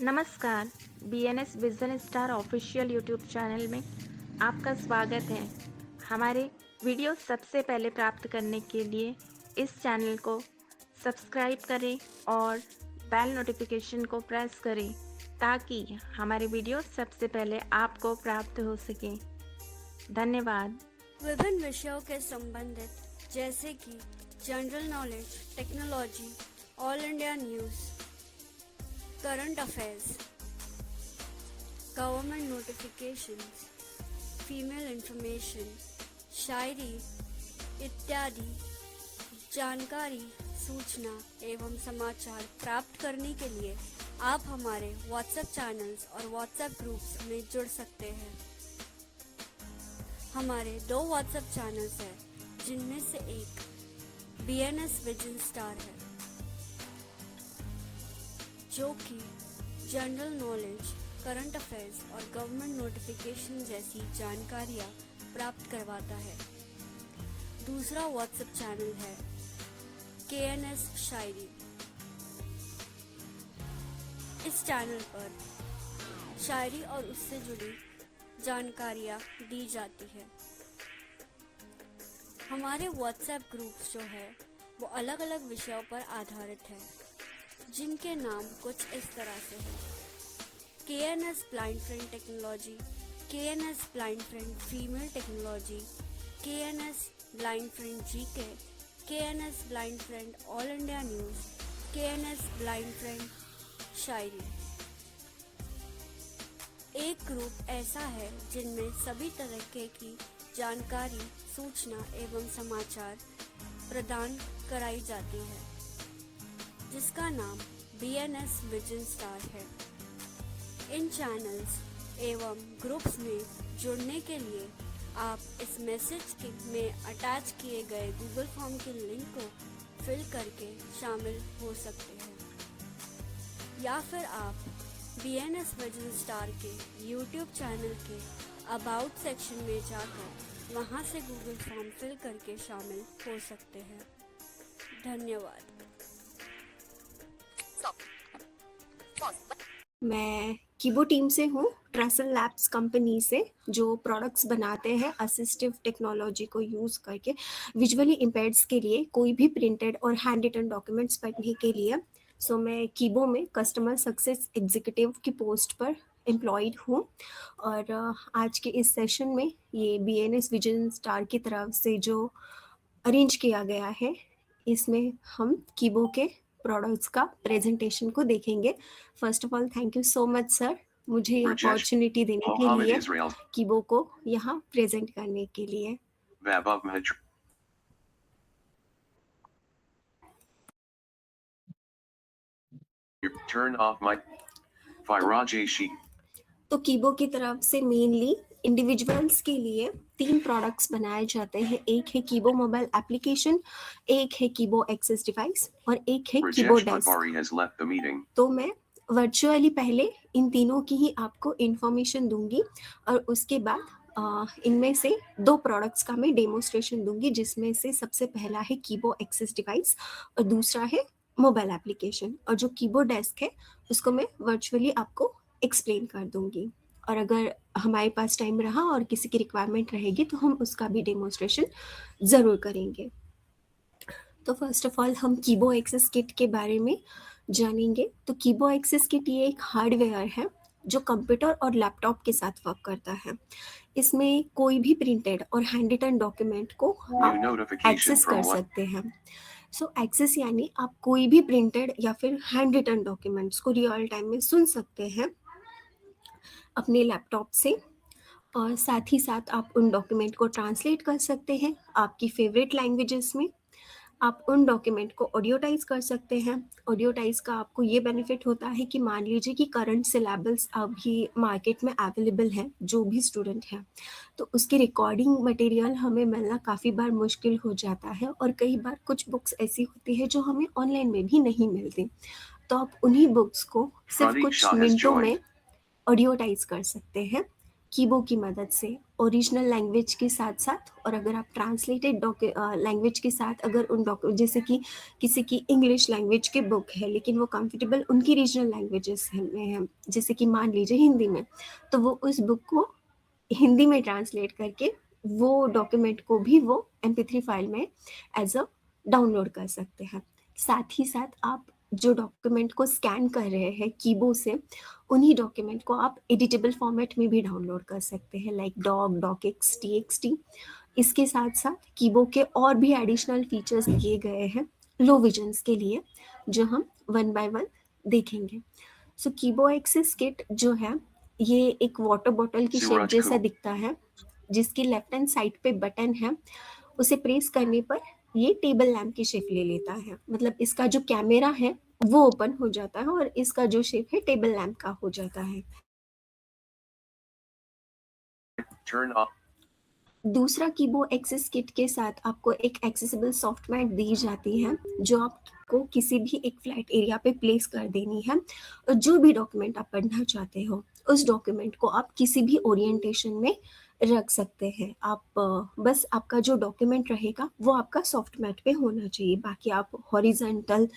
नमस्कार। BNS vision star official YouTube channel में आपका स्वागत है। हमारे वीडियो सबसे पहले प्राप्त करने के लिए इस चैनल को सब्सक्राइब करें और बेल नोटिफिकेशन को प्रेस करें ताकि हमारे वीडियो सबसे पहले आपको प्राप्त हो सके। धन्यवाद। विभिन्न विषयों के संबंधित जैसे कि general knowledge, technology, all India news, current affairs, government notifications, female information, शायरी इत्यादि जानकारी, सूचना एवं समाचार प्राप्त करने के लिए आप हमारे व्हाट्सएप चैनल्स और व्हाट्सएप ग्रुप्स में जुड़ सकते हैं। हमारे 2 व्हाट्सएप चैनल्स हैं, जिनमें से एक बीएनएस विजन स्टार है, जो कि जनरल नॉलेज, करंट अफेयर्स और गवर्नमेंट नोटिफिकेशन जैसी जानकारियाँ प्राप्त करवाता है। दूसरा व्हाट्सएप चैनल है केएनएस शायरी। इस चैनल पर शायरी और उससे जुड़ी जानकारियाँ दी जाती है। हमारे व्हाट्सएप ग्रुप्स जो है वो अलग अलग विषयों पर आधारित है, जिनके नाम कुछ इस तरह से हैं: KNS blind friend technology, KNS blind friend female technology, KNS blind friend GK, KNS blind friend all India news, KNS blind friend शायरी। एक ग्रुप ऐसा है जिनमें सभी तरह की जानकारी, सूचना एवं समाचार प्रदान कराई जाती है, जिसका नाम बीएनएस विजन स्टार है। इन चैनल्स एवं ग्रुप्स में जुड़ने के लिए आप इस मैसेज में अटैच किए गए गूगल फॉर्म के लिंक को फिल करके शामिल हो सकते हैं, या फिर आप बीएनएस विजन स्टार के यूट्यूब चैनल के अबाउट सेक्शन में जाकर वहां से गूगल फॉर्म फिल करके शामिल हो सकते हैं। धन्यवाद। मैं कीबो टीम से हूँ, ट्रेसल लैब्स कंपनी से, जो प्रोडक्ट्स बनाते हैं असिस्टिव टेक्नोलॉजी को यूज़ करके विजुअली इम्पेयर्ड्स के लिए कोई भी प्रिंटेड और हैंड रिटन डॉक्यूमेंट्स पढ़ने के लिए। मैं कीबो में कस्टमर सक्सेस एग्जीक्यूटिव की पोस्ट पर एम्प्लॉयड हूँ और आज के इस सेशन में ये बीएनएस विजन स्टार की तरफ से जो अरेंज किया गया है, इसमें हम कीबो के प्रोडक्ट्स का प्रेजेंटेशन को देखेंगे। First of all thank you so much sir, मुझे अपॉर्चुनिटी देने के लिए, कीबो को यहाँ प्रेजेंट करने के लिए। तो कीबो की तरफ से मेनली इंडिविजुअल्स के लिए 3 प्रोडक्ट्स बनाए जाते हैं। एक है कीबो मोबाइल एप्लीकेशन, एक है कीबो एक्सेस डिवाइस और एक है कीबो डेस्क। तो मैं वर्चुअली पहले इन तीनों की ही आपको इंफॉर्मेशन दूंगी और उसके बाद इनमें से 2 प्रोडक्ट्स का मैं डेमोस्ट्रेशन दूंगी, जिसमें से सबसे पहला है कीबो एक्सेस डिवाइस और दूसरा है मोबाइल एप्लीकेशन, और जो कीबो डेस्क है उसको मैं वर्चुअली आपको एक्सप्लेन कर दूंगी। और अगर हमारे पास टाइम रहा और किसी की रिक्वायरमेंट रहेगी तो हम उसका भी डेमोस्ट्रेशन ज़रूर करेंगे। तो फर्स्ट ऑफ ऑल हम कीबो एक्सेस किट के बारे में जानेंगे। तो कीबो एक्सेस किट ये एक हार्डवेयर है जो कंप्यूटर और लैपटॉप के साथ वर्क करता है। इसमें कोई भी प्रिंटेड और हैंड रिटन डॉक्यूमेंट को आप एक्सेस कर सकते हैं। एक्सेस यानी आप कोई भी प्रिंटेड या फिर हैंड रिटन डॉक्यूमेंट्स को रियल टाइम में सुन सकते हैं अपने लैपटॉप से, और साथ ही साथ आप उन डॉक्यूमेंट को ट्रांसलेट कर सकते हैं आपकी फेवरेट लैंग्वेजेस में। आप उन डॉक्यूमेंट को ऑडियोटाइज कर सकते हैं। ऑडियोटाइज का आपको ये बेनिफिट होता है कि मान लीजिए कि करंट सिलेबस अभी मार्केट में अवेलेबल है, जो भी स्टूडेंट है, तो उसकी रिकॉर्डिंग मटेरियल हमें मिलना काफ़ी बार मुश्किल हो जाता है, और कई बार कुछ बुक्स ऐसी होती है जो हमें ऑनलाइन में भी नहीं मिलती। तो आप उन्हीं बुक्स को सिर्फ कुछ मिनटों में ऑडियोटाइज कर सकते हैं कीबो की मदद से ओरिजिनल लैंग्वेज के साथ साथ, और अगर आप ट्रांसलेटेड लैंग्वेज के साथ अगर उन जैसे कि किसी की इंग्लिश लैंग्वेज की बुक है लेकिन वो कंफर्टेबल उनकी रीजनल लैंग्वेजेस में है, जैसे कि मान लीजिए हिंदी में, तो वो उस बुक को हिंदी में ट्रांसलेट करके वो डॉक्यूमेंट को भी वो MP3 फाइल में एज अ डाउनलोड कर सकते हैं। साथ ही साथ आप जो डॉक्यूमेंट को स्कैन कर रहे हैं कीबो से, उन्हीं डॉक्यूमेंट को आप एडिटेबल फॉर्मेट में भी डाउनलोड कर सकते हैं, लाइक docx, txt। इसके साथ साथ कीबो के और भी एडिशनल फीचर्स दिए गए हैं लो विजन्स के लिए, जो हम वन बाय वन देखेंगे। सो कीबो एक्सिस किट जो है, ये एक वाटर बॉटल की शेप Suraj जैसा Kumar. दिखता है, जिसकी लेफ्ट हैंड साइड पे बटन है, उसे प्रेस करने पर ये टेबल लैम्प की शेप ले लेता है। मतलब इसका जो कैमरा है वो ओपन हो जाता है और इसका जो शेप है टेबल लैम्प का हो जाता है। Turn off. दूसरा कीबो एक्सेस किट के साथ आपको एक एक्सेसिबल सॉफ्ट मैट दी जाती है, जो आपको किसी भी एक फ्लैट एरिया पे प्लेस कर देनी है, और जो भी डॉक्यूमेंट आप पढ़ना चाहते हो उस डॉक्यूमेंट को आप किसी भी ओरिएंटेशन में रख सकते हैं। आप बस आपका जो डॉक्यूमेंट रहेगा वो आपका सॉफ्ट मैट पे होना चाहिए, बाकी आप हॉरिजॉन्टल,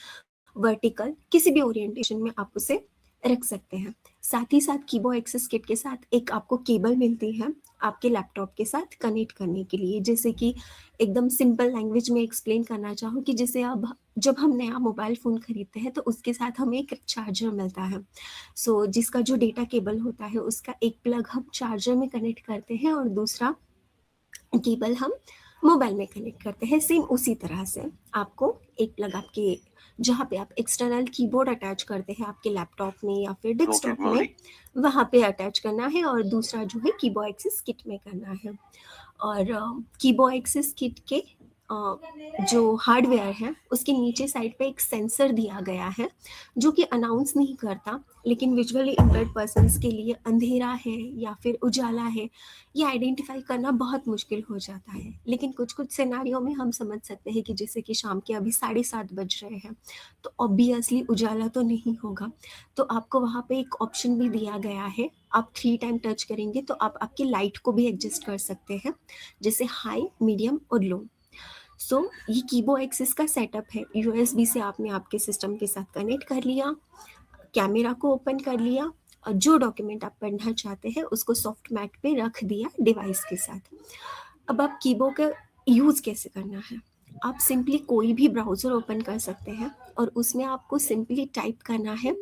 वर्टिकल, किसी भी ओरिएंटेशन में आप उसे रख सकते हैं। साथ ही साथ कीबो एक्सेस किट के साथ एक आपको केबल मिलती है आपके लैपटॉप के साथ कनेक्ट करने के लिए। जैसे कि एकदम सिंपल लैंग्वेज में एक्सप्लेन करना चाहूँ कि जैसे अब जब हम नया मोबाइल फ़ोन खरीदते हैं तो उसके साथ हमें एक चार्जर मिलता है। सो जिसका जो डेटा केबल होता है उसका एक प्लग हम चार्जर में कनेक्ट करते हैं और दूसरा केबल हम मोबाइल में कनेक्ट करते हैं। सेम उसी तरह से आपको एक प्लग आपके जहाँ पे आप एक्सटर्नल कीबोर्ड अटैच करते हैं आपके लैपटॉप में या फिर Toolkit डेस्कटॉप में, Modi. वहाँ पे अटैच करना है, और दूसरा जो है कीबो एक्सेस किट में करना है। और कीबो एक्सेस किट के जो हार्डवेयर है उसके नीचे साइड पे एक सेंसर दिया गया है, जो कि अनाउंस नहीं करता, लेकिन विजुअली इम्पेयर्ड पर्सन्स के लिए अंधेरा है या फिर उजाला है ये आइडेंटिफाई करना बहुत मुश्किल हो जाता है। लेकिन कुछ कुछ सिनारियों में हम समझ सकते हैं कि जैसे कि शाम के अभी 7:30 बज रहे हैं, तो ऑब्वियसली उजाला तो नहीं होगा, तो आपको वहाँ पे एक ऑप्शन भी दिया गया है। आप 3 टाइम टच करेंगे तो आप आपकी लाइट को भी एडजस्ट कर सकते हैं, जैसे हाई, मीडियम और लो। सो ये कीबो एक्सेस का सेटअप है। USB से आपने आपके सिस्टम के साथ कनेक्ट कर लिया, कैमरा को ओपन कर लिया, और जो डॉक्यूमेंट आप पढ़ना चाहते हैं उसको सॉफ्ट मैट पे रख दिया डिवाइस के साथ। अब आप कीबो का यूज़ कैसे करना है, आप सिंपली कोई भी ब्राउज़र ओपन कर सकते हैं और उसमें आपको सिंपली टाइप करना है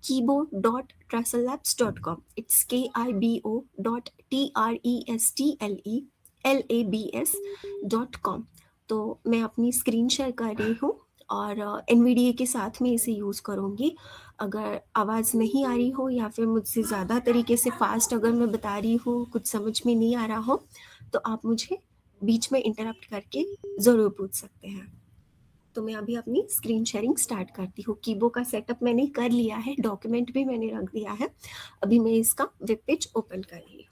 keyboard.trussellabs.com। It's KIBO.TRESTLELABS.com। तो मैं अपनी स्क्रीन शेयर कर रही हूँ और NVDA के साथ में इसे यूज़ करूँगी। अगर आवाज़ नहीं आ रही हो या फिर मुझसे ज़्यादा तरीके से फास्ट अगर मैं बता रही हूँ, कुछ समझ में नहीं आ रहा हो, तो आप मुझे बीच में इंटरप्ट करके ज़रूर पूछ सकते हैं। तो मैं अभी अपनी स्क्रीन शेयरिंग स्टार्ट करती हूँ। कीबो का सेटअप मैंने कर लिया है, डॉक्यूमेंट भी मैंने रख दिया है। अभी मैं इसका वेब पेज ओपन कर रही हूँ।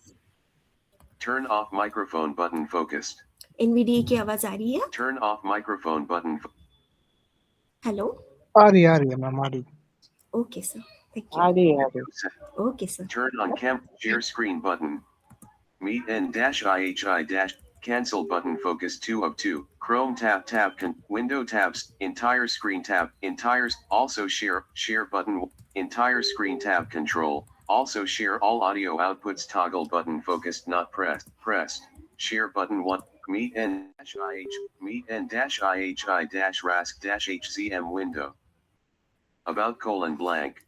Turn off microphone button focused. NVDA की आवाज़ आ रही है? Turn off microphone button. Hello? आ रही है मैम, आ रही ओके सर, थैंक आ यू। रही है। Okay sir. Turn on share screen button. Meet N-IHI- cancel button focus 2 of 2. Chrome tab window tabs, entire screen tab, also share button, entire screen tab control, also share all audio outputs toggle button focused not pressed, share button 1, meet N-IHI-RASC-HZM window. About : blank.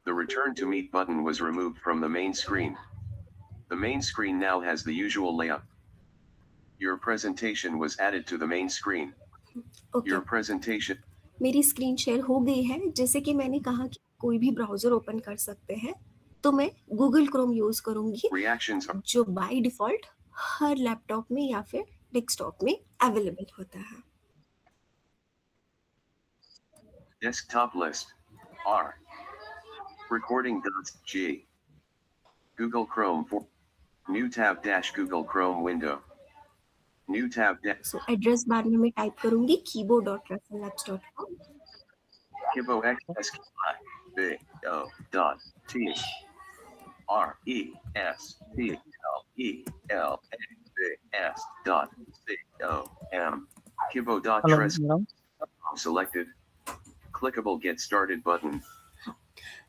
The return to meet button was removed from the main screen. The main screen now has the usual layout. Your presentation was added to the main screen. Okay, Your presentation. मेरी screen share हो गई है। जैसे कि मैंने कहा कि कोई भी ब्राउज़र ओपन कर सकते हैं, तो मैं गूगल क्रोम यूज़ करूँगी, Reactions are जो बाय डिफ़ॉल्ट हर लैपटॉप में या फिर डेस्कटॉप में अवेलेबल होता है। desktop list. R. Recording.g. Google Chrome for new tab - Google Chrome window. New tab so address bar में मैं टाइप करूँगी keyboard.trussellabs.com। Kibo XSKI. Big O. Dot. T. RESPLEAS.com. Hello Kibo.tres madam selected. Clickable get started button.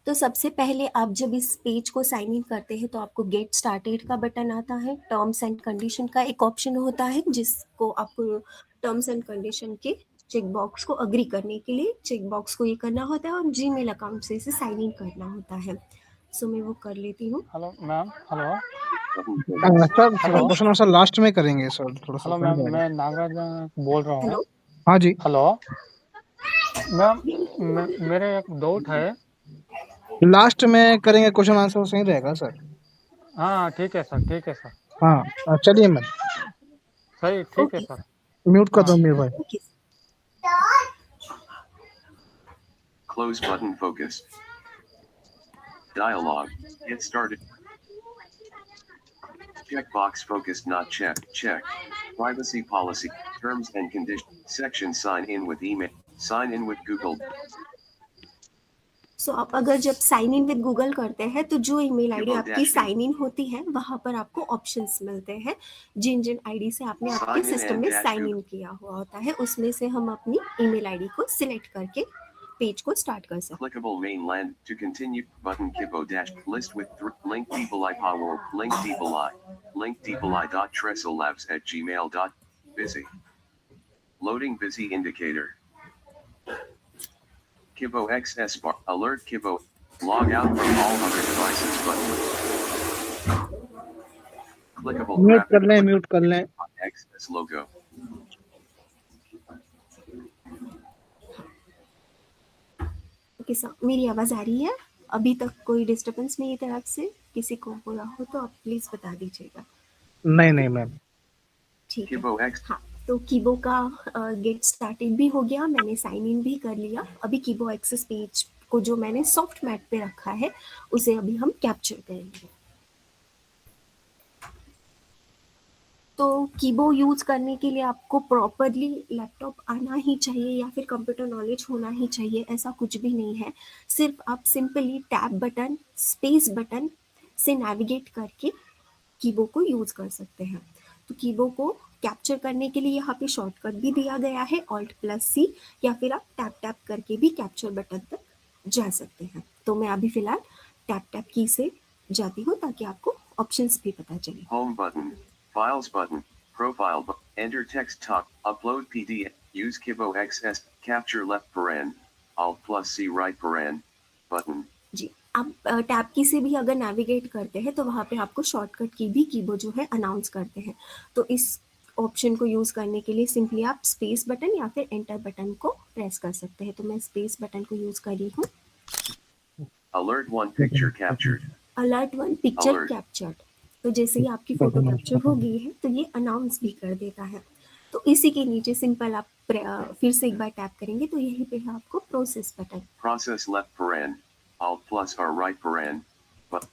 तो सबसे पहले आप जब इस page को साइन इन करते हैं तो आपको गेट स्टार्टेड का बटन आता है, टर्म्स एंड कंडीशन का एक ऑप्शन होता है जिसको आपको टर्म्स एंड कंडीशन के चेक बॉक्स को अग्री करने के लिए चेक बॉक्स को ये करना होता है और जीमेल अकाउंट से इसे साइन इन करना होता है। सो मैं वो कर लेती हूँ। Hello ma'am. Hello sir hello question answer last में करेंगे सर, थोड़ा सा हेलो टाइम मैम, लगेगा। मैं नागराज बोल रहा हूँ। हेलो। हाँ जी, हेलो मैम, मेरे एक डाउट है। लास्ट में करेंगे, क्वेश्चन आंसर सही रहेगा सर। हाँ ठीक है सर, ठीक है सर, हाँ चलिए मैम, सही ठीक है ओके सर। म्यूट कर हाँ दो मीर भाई। Okay. Close button focus. Dialog. Get started. Checkbox focused not checked. Check. Privacy policy. Terms and conditions. Section sign in with email. Sign in with Google. सो आप अगर जब साइन इन विद गूगल करते हैं तो जो ईमेल आईडी आपकी Kibo-V. Sign in होती है वहां पर आपको ऑप्शंस मिलते हैं जिन जिन आईडी से आपने आपके Sign in सिस्टम and में dash साइन Google. इन किया हुआ होता है उसमें से हम अपनी ईमेल आईडी को सिलेक्ट करके पेज को स्टार्ट कर सकते Clickable mainland to continue button Kibo dash list with link DeepLI power link DeepLI link DeepLI.trestlabs at gmail. Busy. Loading busy indicator. Kibo XS bar alert Kibo log out from all other devices button. Clickable mute कर graphic लें, click mute कर लें। XS logo. Okay sir, मेरी आवाज़ आ रही है? अभी तक कोई डिस्टर्बेंस मेरी तरफ से किसी को हुआ हो तो आप प्लीज़ बता दीजिएगा। नहीं नहीं मैम, ठीक है। Kibo X हाँ, तो कीबो का गेट स्टार्टेड भी हो गया, मैंने साइन इन भी कर लिया। अभी कीबो एक्सेस पेज को जो मैंने सॉफ्ट मैट पे रखा है उसे अभी हम कैप्चर करेंगे। तो कीबो यूज़ करने के लिए आपको प्रॉपरली लैपटॉप आना ही चाहिए या फिर कंप्यूटर नॉलेज होना ही चाहिए, ऐसा कुछ भी नहीं है। सिर्फ आप simply tab button, space button से नेविगेट करके कीबो को यूज़ कर सकते हैं। तो कीबो को कैप्चर करने के लिए यहाँ पे शॉर्टकट भी दिया गया है Alt+C, या फिर आप टैप टैप करके भी कैप्चर बटन तक जा सकते हैं। तो मैं अभी फ़िलहाल टैप टैप की से जाती हूँ ताकि आपको ऑप्शंस भी पता चले। Home button, Files button, Profile button, Enter text talk, Upload PDF, Use Kibo XS, Capture left paren, Alt+C right paren, button. जी, आप टैब की से भी अगर नेविगेट करते हैं तो वहाँ पे आपको शॉर्टकट की भी कीबो जो है अनाउंस करते हैं। तो इस ऑप्शन को यूज़ करने के लिए सिंपली आप स्पेस बटन या फिर एंटर बटन को प्रेस कर सकते हैं। तो मैं स्पेस बटन को यूज़ कर रही हूँ। Alert 1 picture captured. Alert 1 picture Alert. Captured, तो जैसे ही आपकी फ़ोटो कैप्चर हो गई है तो ये अनाउंस भी कर देता है। तो इसी के नीचे सिंपल आप फिर से एक बार टैप करेंगे तो यहीं पे है आपको process button. Process left paren, Alt+R right paren, but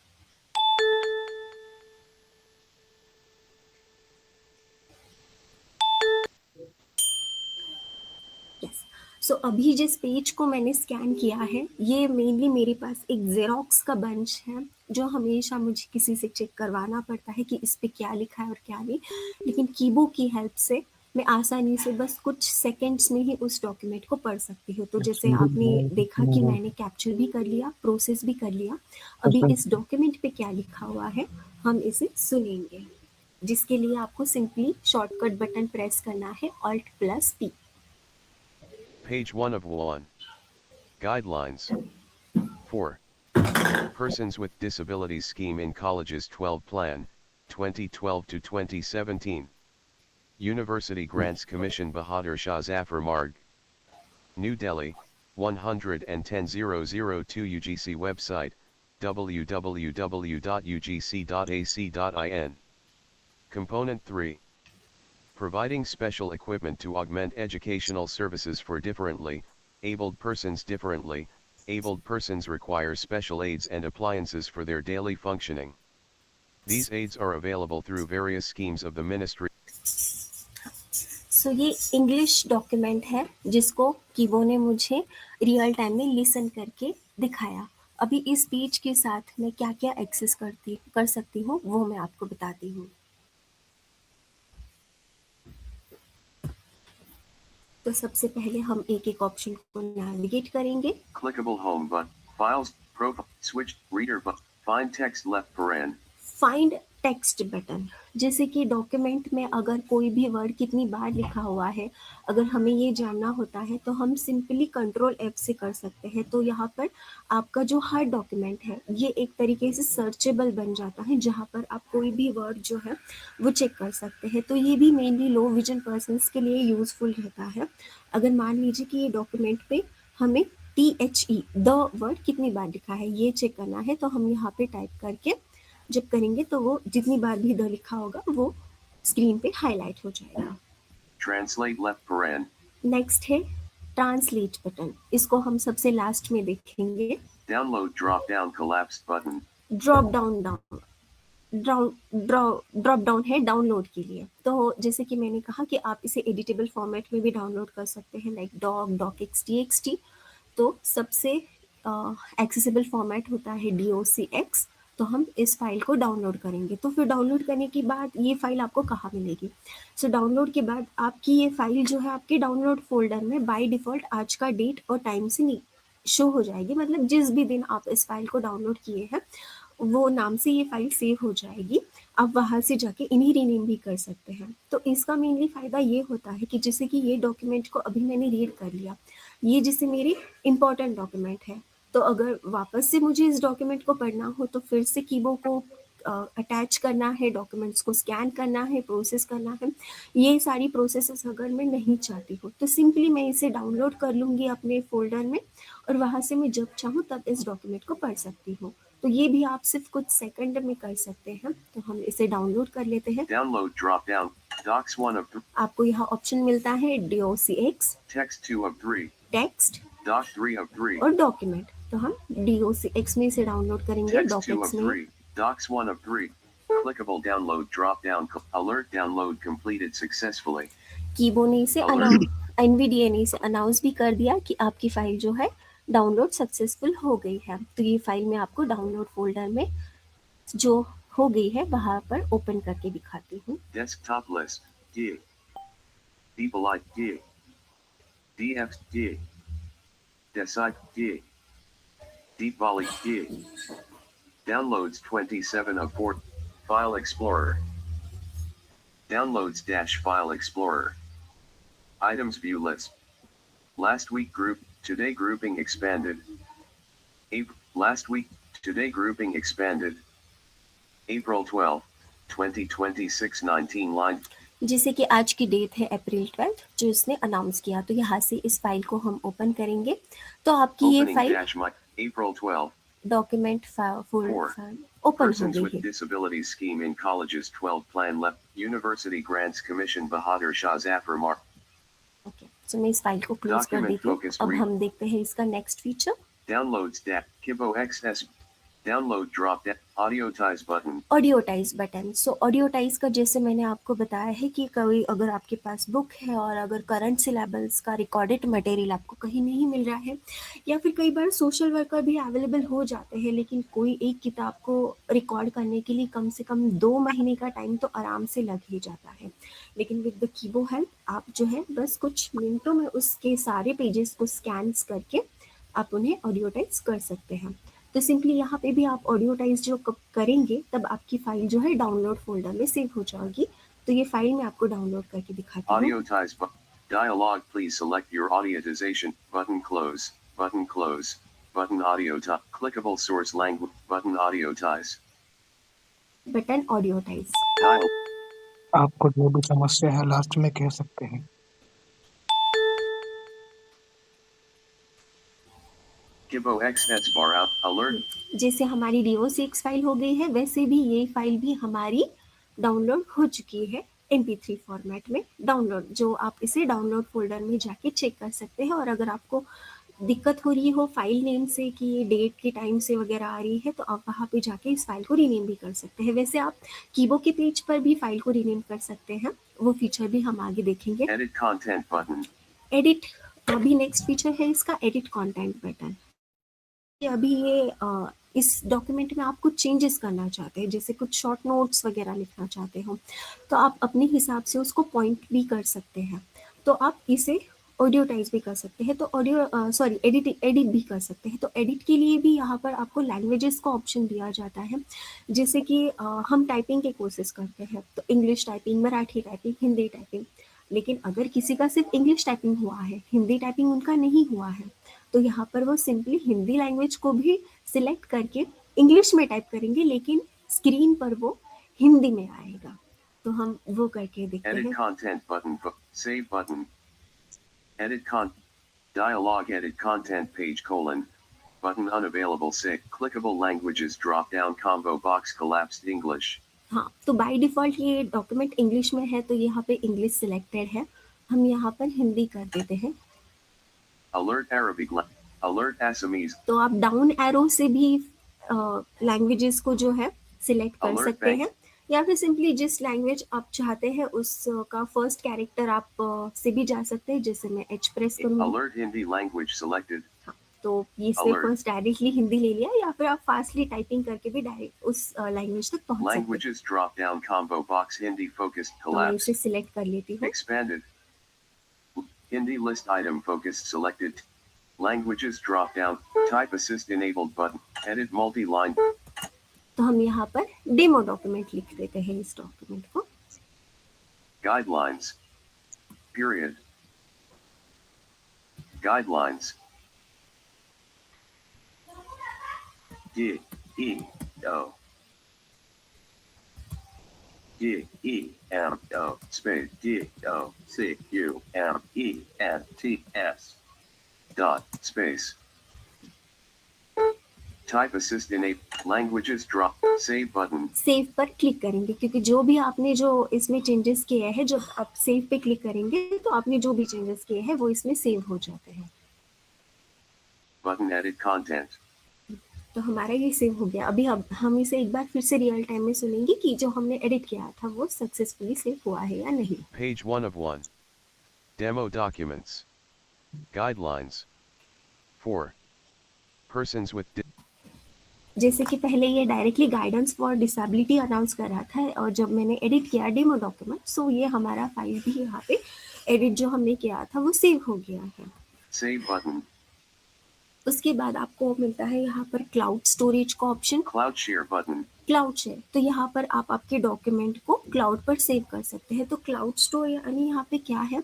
yes. So अभी जिस पेज को मैंने स्कैन किया है ये मेनली मेरे पास एक जेरोक्स का बंच है जो हमेशा मुझे किसी से चेक करवाना पड़ता है कि इस पे क्या लिखा है और क्या नहीं, लेकिन कीबो की हेल्प से मैं आसानी से बस कुछ सेकंड्स में ही उस डॉक्यूमेंट को पढ़ सकती हूँ। तो जैसे आपने देखा कि मैंने कैप्चर भी कर लिया, प्रोसेस भी कर लिया। अभी इस डॉक्यूमेंट पे क्या लिखा हुआ है हम इसे सुनेंगे, जिसके लिए आपको सिंपली शॉर्टकट बटन प्रेस करना है Alt+P। Page 1 of 1. Guidelines. 4. Persons with Disabilities Scheme in Colleges 12 Plan, 2012 to 2017. University Grants Commission Bahadur Shah Zafar Marg. New Delhi, 110-002 UGC website, www.ugc.ac.in. Component 3. Providing special equipment to augment educational services for differently abled persons. Differently abled persons require special aids and appliances for their daily functioning. These aids are available through various schemes of the ministry. सो ये English document है जिसको कीबो ने मुझे real time में listen करके दिखाया। अभी इस पेज के साथ मैं क्या क्या एक्सेस कर सकती हूँ वो मैं आपको बताती हूँ। तो सबसे पहले हम एक एक ऑप्शन को नेविगेट करेंगे। Clickable home button. Files. Profile. Switch. Reader button. Find text left paren. Find text button, जैसे कि डॉक्यूमेंट में अगर कोई भी वर्ड कितनी बार लिखा हुआ है, अगर हमें ये जानना होता है तो हम सिंपली कंट्रोल F से कर सकते हैं। तो यहाँ पर आपका जो हर डॉक्यूमेंट है ये एक तरीके से सर्चेबल बन जाता है, जहाँ पर आप कोई भी वर्ड जो है वो चेक कर सकते हैं। तो ये भी मेनली लो विजन पर्सनस के लिए यूजफुल रहता है। अगर मान लीजिए कि ये डॉक्यूमेंट पे हमें THE द वर्ड कितनी बार लिखा है ये चेक करना है, तो हम यहाँ पे टाइप करके जब करेंगे तो वो जितनी बार भी द लिखा होगा वो स्क्रीन पे हाईलाइट हो जाएगा। Translate left paren. नेक्स्ट है ट्रांसलेट बटन, इसको हम सबसे लास्ट में देखेंगे। Download drop down collapsed button. Drop down है डाउनलोड के लिए। तो जैसे कि मैंने कहा कि आप इसे एडिटेबल फॉर्मेट में भी डाउनलोड कर सकते हैं, लाइक docx txt। तो सबसे एक्सेसिबल फॉर्मेट होता है docx। तो हम इस फाइल को डाउनलोड करेंगे। तो फिर डाउनलोड करने के बाद ये फाइल आपको कहाँ मिलेगी? सो डाउनलोड के बाद आपकी ये फाइल जो है आपके डाउनलोड फोल्डर में बाय डिफ़ॉल्ट आज का डेट और टाइम से शो हो जाएगी। मतलब जिस भी दिन आप इस फाइल को डाउनलोड किए हैं वो नाम से ये फाइल सेव हो जाएगी। आप वहाँ से जाके इन्हीं रीनेम भी कर सकते हैं। तो इसका मेनली फ़ायदा ये होता है कि जैसे कि ये डॉक्यूमेंट को अभी मैंने रीड कर लिया, ये जैसे मेरी इम्पॉर्टेंट डॉक्यूमेंट है, तो अगर वापस से मुझे इस डॉक्यूमेंट को पढ़ना हो तो फिर से कीबोर्ड को अटैच करना है, डॉक्यूमेंट्स को स्कैन करना है, प्रोसेस करना है, ये सारी प्रोसेसेस अगर मैं नहीं चाहती हूँ तो सिंपली मैं इसे डाउनलोड कर लूँगी अपने फोल्डर में और वहाँ से मैं जब चाहूँ तब इस डॉक्यूमेंट को पढ़ सकती हूँ। तो ये भी आप सिर्फ कुछ सेकंड में कर सकते हैं। तो हम इसे डाउनलोड कर लेते हैं। Download drop down. Docs 1 of 3. आपको यहाँ ऑप्शन मिलता है docx, Text 2 of 3. Text Doc 3 of 3. और डॉक्यूमेंट। तो हम docx में इसे डाउनलोड करेंगे, Text 2 docx of में। 3. Docs 1 of 3. Clickable download drop down. Alert download completed successfully. कीबो ने इसे NVDA ने इसे अनाउंस भी कर दिया कि आपकी फाइल जो है डाउनलोड सक्सेसफुल हो गई है। तो ये फाइल मैं आपको डाउनलोड फोल्डर में जो हो गई है वहाँ पर ओपन करके दिखाती हूँ। Desktop list. D. DeepLite D. DF D. Decide D. DeepVolley D. Downloads 27 of 4. File Explorer. Downloads dash File Explorer. Items view list. Last week group, today grouping expanded. Last week, today grouping expanded. April 12, 2026 19 line. जैसे कि आज की date है अप्रैल 12 जो इसने announce किया। तो यहाँ से इस फाइल को हम ओपन करेंगे तो आपकी ये Opening file dash my April 12. Document folder 4. File open हो Persons गई with है। Disabilities Scheme in Colleges 12 Plan Left. University Grants Commission Bahadur Shah Zafar Mark. Okay, तो मैं इस फाइल को क्लोज कर Document देती हूँ। focus अब read. हम देखते हैं इसका next feature. Downloads DAP. Kibo XS. Download drop down. Audiotize button. Audiotize button. So audiotize का जैसे मैंने आपको बताया है कि कभी अगर आपके पास बुक है और अगर करंट सिलेबस का रिकॉर्डेड मटेरियल आपको कहीं नहीं मिल रहा है, या फिर कई बार सोशल वर्कर भी अवेलेबल हो जाते हैं लेकिन कोई एक किताब को रिकॉर्ड करने के लिए कम से कम 2 महीने का टाइम तो आराम से लग ही जाता है। लेकिन विद द कीबो हेल्प आप जो है बस कुछ मिनटों में उसके सारे पेजेस को स्कैन्स करके आप उन्हें ऑडियोटाइज कर सकते हैं। तो सिंपली यहाँ पे भी आप ऑडियोटाइज जो करेंगे तब आपकी फाइल जो है डाउनलोड फोल्डर में सेव हो जाएगी। तो ये फाइल मैं आपको डाउनलोड करके दिखाती हूँ। Audiotize button. Dialog. Please select your audiotization. Button close. Button close. Button audiotize. Clickable source language. Button audiotize. Button audiotize. Dial. आपको जो भी समस्या है लास्ट में कह सकते हैं। Kibo XS bar out. Alert. जैसे हमारी docx फाइल हो गई है वैसे भी ये फाइल भी हमारी डाउनलोड हो चुकी है MP3 फॉर्मेट में डाउनलोड, जो आप इसे डाउनलोड फोल्डर में जाके चेक कर सकते हैं। और अगर आपको दिक्कत हो रही हो फाइल नेम से कि ये डेट के टाइम से वगैरह आ रही है तो आप वहाँ पे जाके इस फाइल को रीनेम भी कर सकते हैं। वैसे आप कीबो के पेज पर भी फाइल को रीनेम कर सकते हैं, वो फीचर भी हम आगे देखेंगे। Edit content button. एडिट, अभी नेक्स्ट फीचर है इसका एडिट कंटेंट बटन। कि अभी ये इस डॉक्यूमेंट में आप कुछ चेंजेस करना चाहते हैं, जैसे कुछ शॉर्ट नोट्स वगैरह लिखना चाहते हो, तो आप अपने हिसाब से उसको पॉइंट भी कर सकते हैं। तो आप इसे ऑडियो टाइप भी कर सकते हैं, तो ऑडियो सॉरी एडिट भी कर सकते हैं। तो एडिट के लिए भी यहाँ पर आपको लैंग्वेजेस का ऑप्शन दिया जाता है। जैसे कि हम टाइपिंग के कोर्सेज करते हैं, तो English typing, Marathi typing, Hindi typing. लेकिन अगर किसी का सिर्फ इंग्लिश टाइपिंग हुआ है, हिंदी टाइपिंग उनका नहीं हुआ है, तो यहाँ पर वो सिंपली हिंदी लैंग्वेज को भी सिलेक्ट करके इंग्लिश में टाइप करेंगे, लेकिन स्क्रीन पर वो हिंदी में आएगा। तो हम वो करके देखते Edit हैं। content button. Save button. Edit dialog. Edit content page colon. Button unavailable. Say clickable languages drop down combo box collapsed English. हाँ, तो बाय डिफ़ॉल्ट ये डॉक्यूमेंट इंग्लिश में है, तो यहाँ पे इंग्लिश सिलेक्टेड है। हम यहाँ पर हिंदी कर देते हैं। Alert Arabic. Alert Assamese. तो आप डाउन एरो से भी लैंग्वेजेस को जो है सिलेक्ट कर Alert सकते bank. हैं, या फिर सिंपली जिस लैंग्वेज आप चाहते हैं उसका फर्स्ट कैरेक्टर आप से भी जा सकते हैं। जैसे मैं एच प्रेस करूँगी, Alert Hindi language selected. तो ये से Alert. फर्स्ट डायरेक्टली हिंदी ले लिया, या फिर आप फास्टली टाइपिंग करके भी डायरेक्ट उस लैंग्वेज तक पहुंच सकते हैं। Languages drop down combo box. Hindi focused तो मैं collapsed. इसे सिलेक्ट कर लेती हूँ। Expanded. Hindi list item focused selected. Languages drop down. Type assist enabled button. Edit multi-line. तो हम यहाँ पर डेमो डॉक्यूमेंट लिख देते हैं इस डॉक्यूमेंट को। Guidelines. Period. Guidelines. D E O. D E M O space D O C U M E N T S. Dot space. Type assist enable. Languages drop. Save button. Save पर click करेंगे, क्योंकि जो भी आपने जो इसमें changes किए हैं, जब आप सेव पे क्लिक करेंगे तो आपने जो भी चेंजेस किए हैं वो इसमें सेव हो जाते हैं। Button edit content. तो हमारा ये सेव हो गया। अभी अब हम इसे एक बार फिर से रियल टाइम में सुनेंगे कि जो हमने एडिट किया था वो सक्सेसफुली सेव हुआ है या नहीं। Page 1 of 1. Demo documents. Guidelines. 4. Persons with जैसे कि पहले ये directly guidance for disability announce कर रहा था, और जब मैंने एडिट किया डेमो डॉक्यूमेंट, सो ये हमारा फाइल भी यहाँ पे एडिट जो हमने किया था वो सेव हो गया है। Save button. उसके बाद आपको मिलता है यहाँ पर क्लाउड स्टोरेज का option, Cloud share button. Cloud share. तो यहाँ पर आप आपके डॉक्यूमेंट को क्लाउड पर सेव कर सकते हैं। तो क्लाउड स्टोर यानी यहाँ पे क्या है,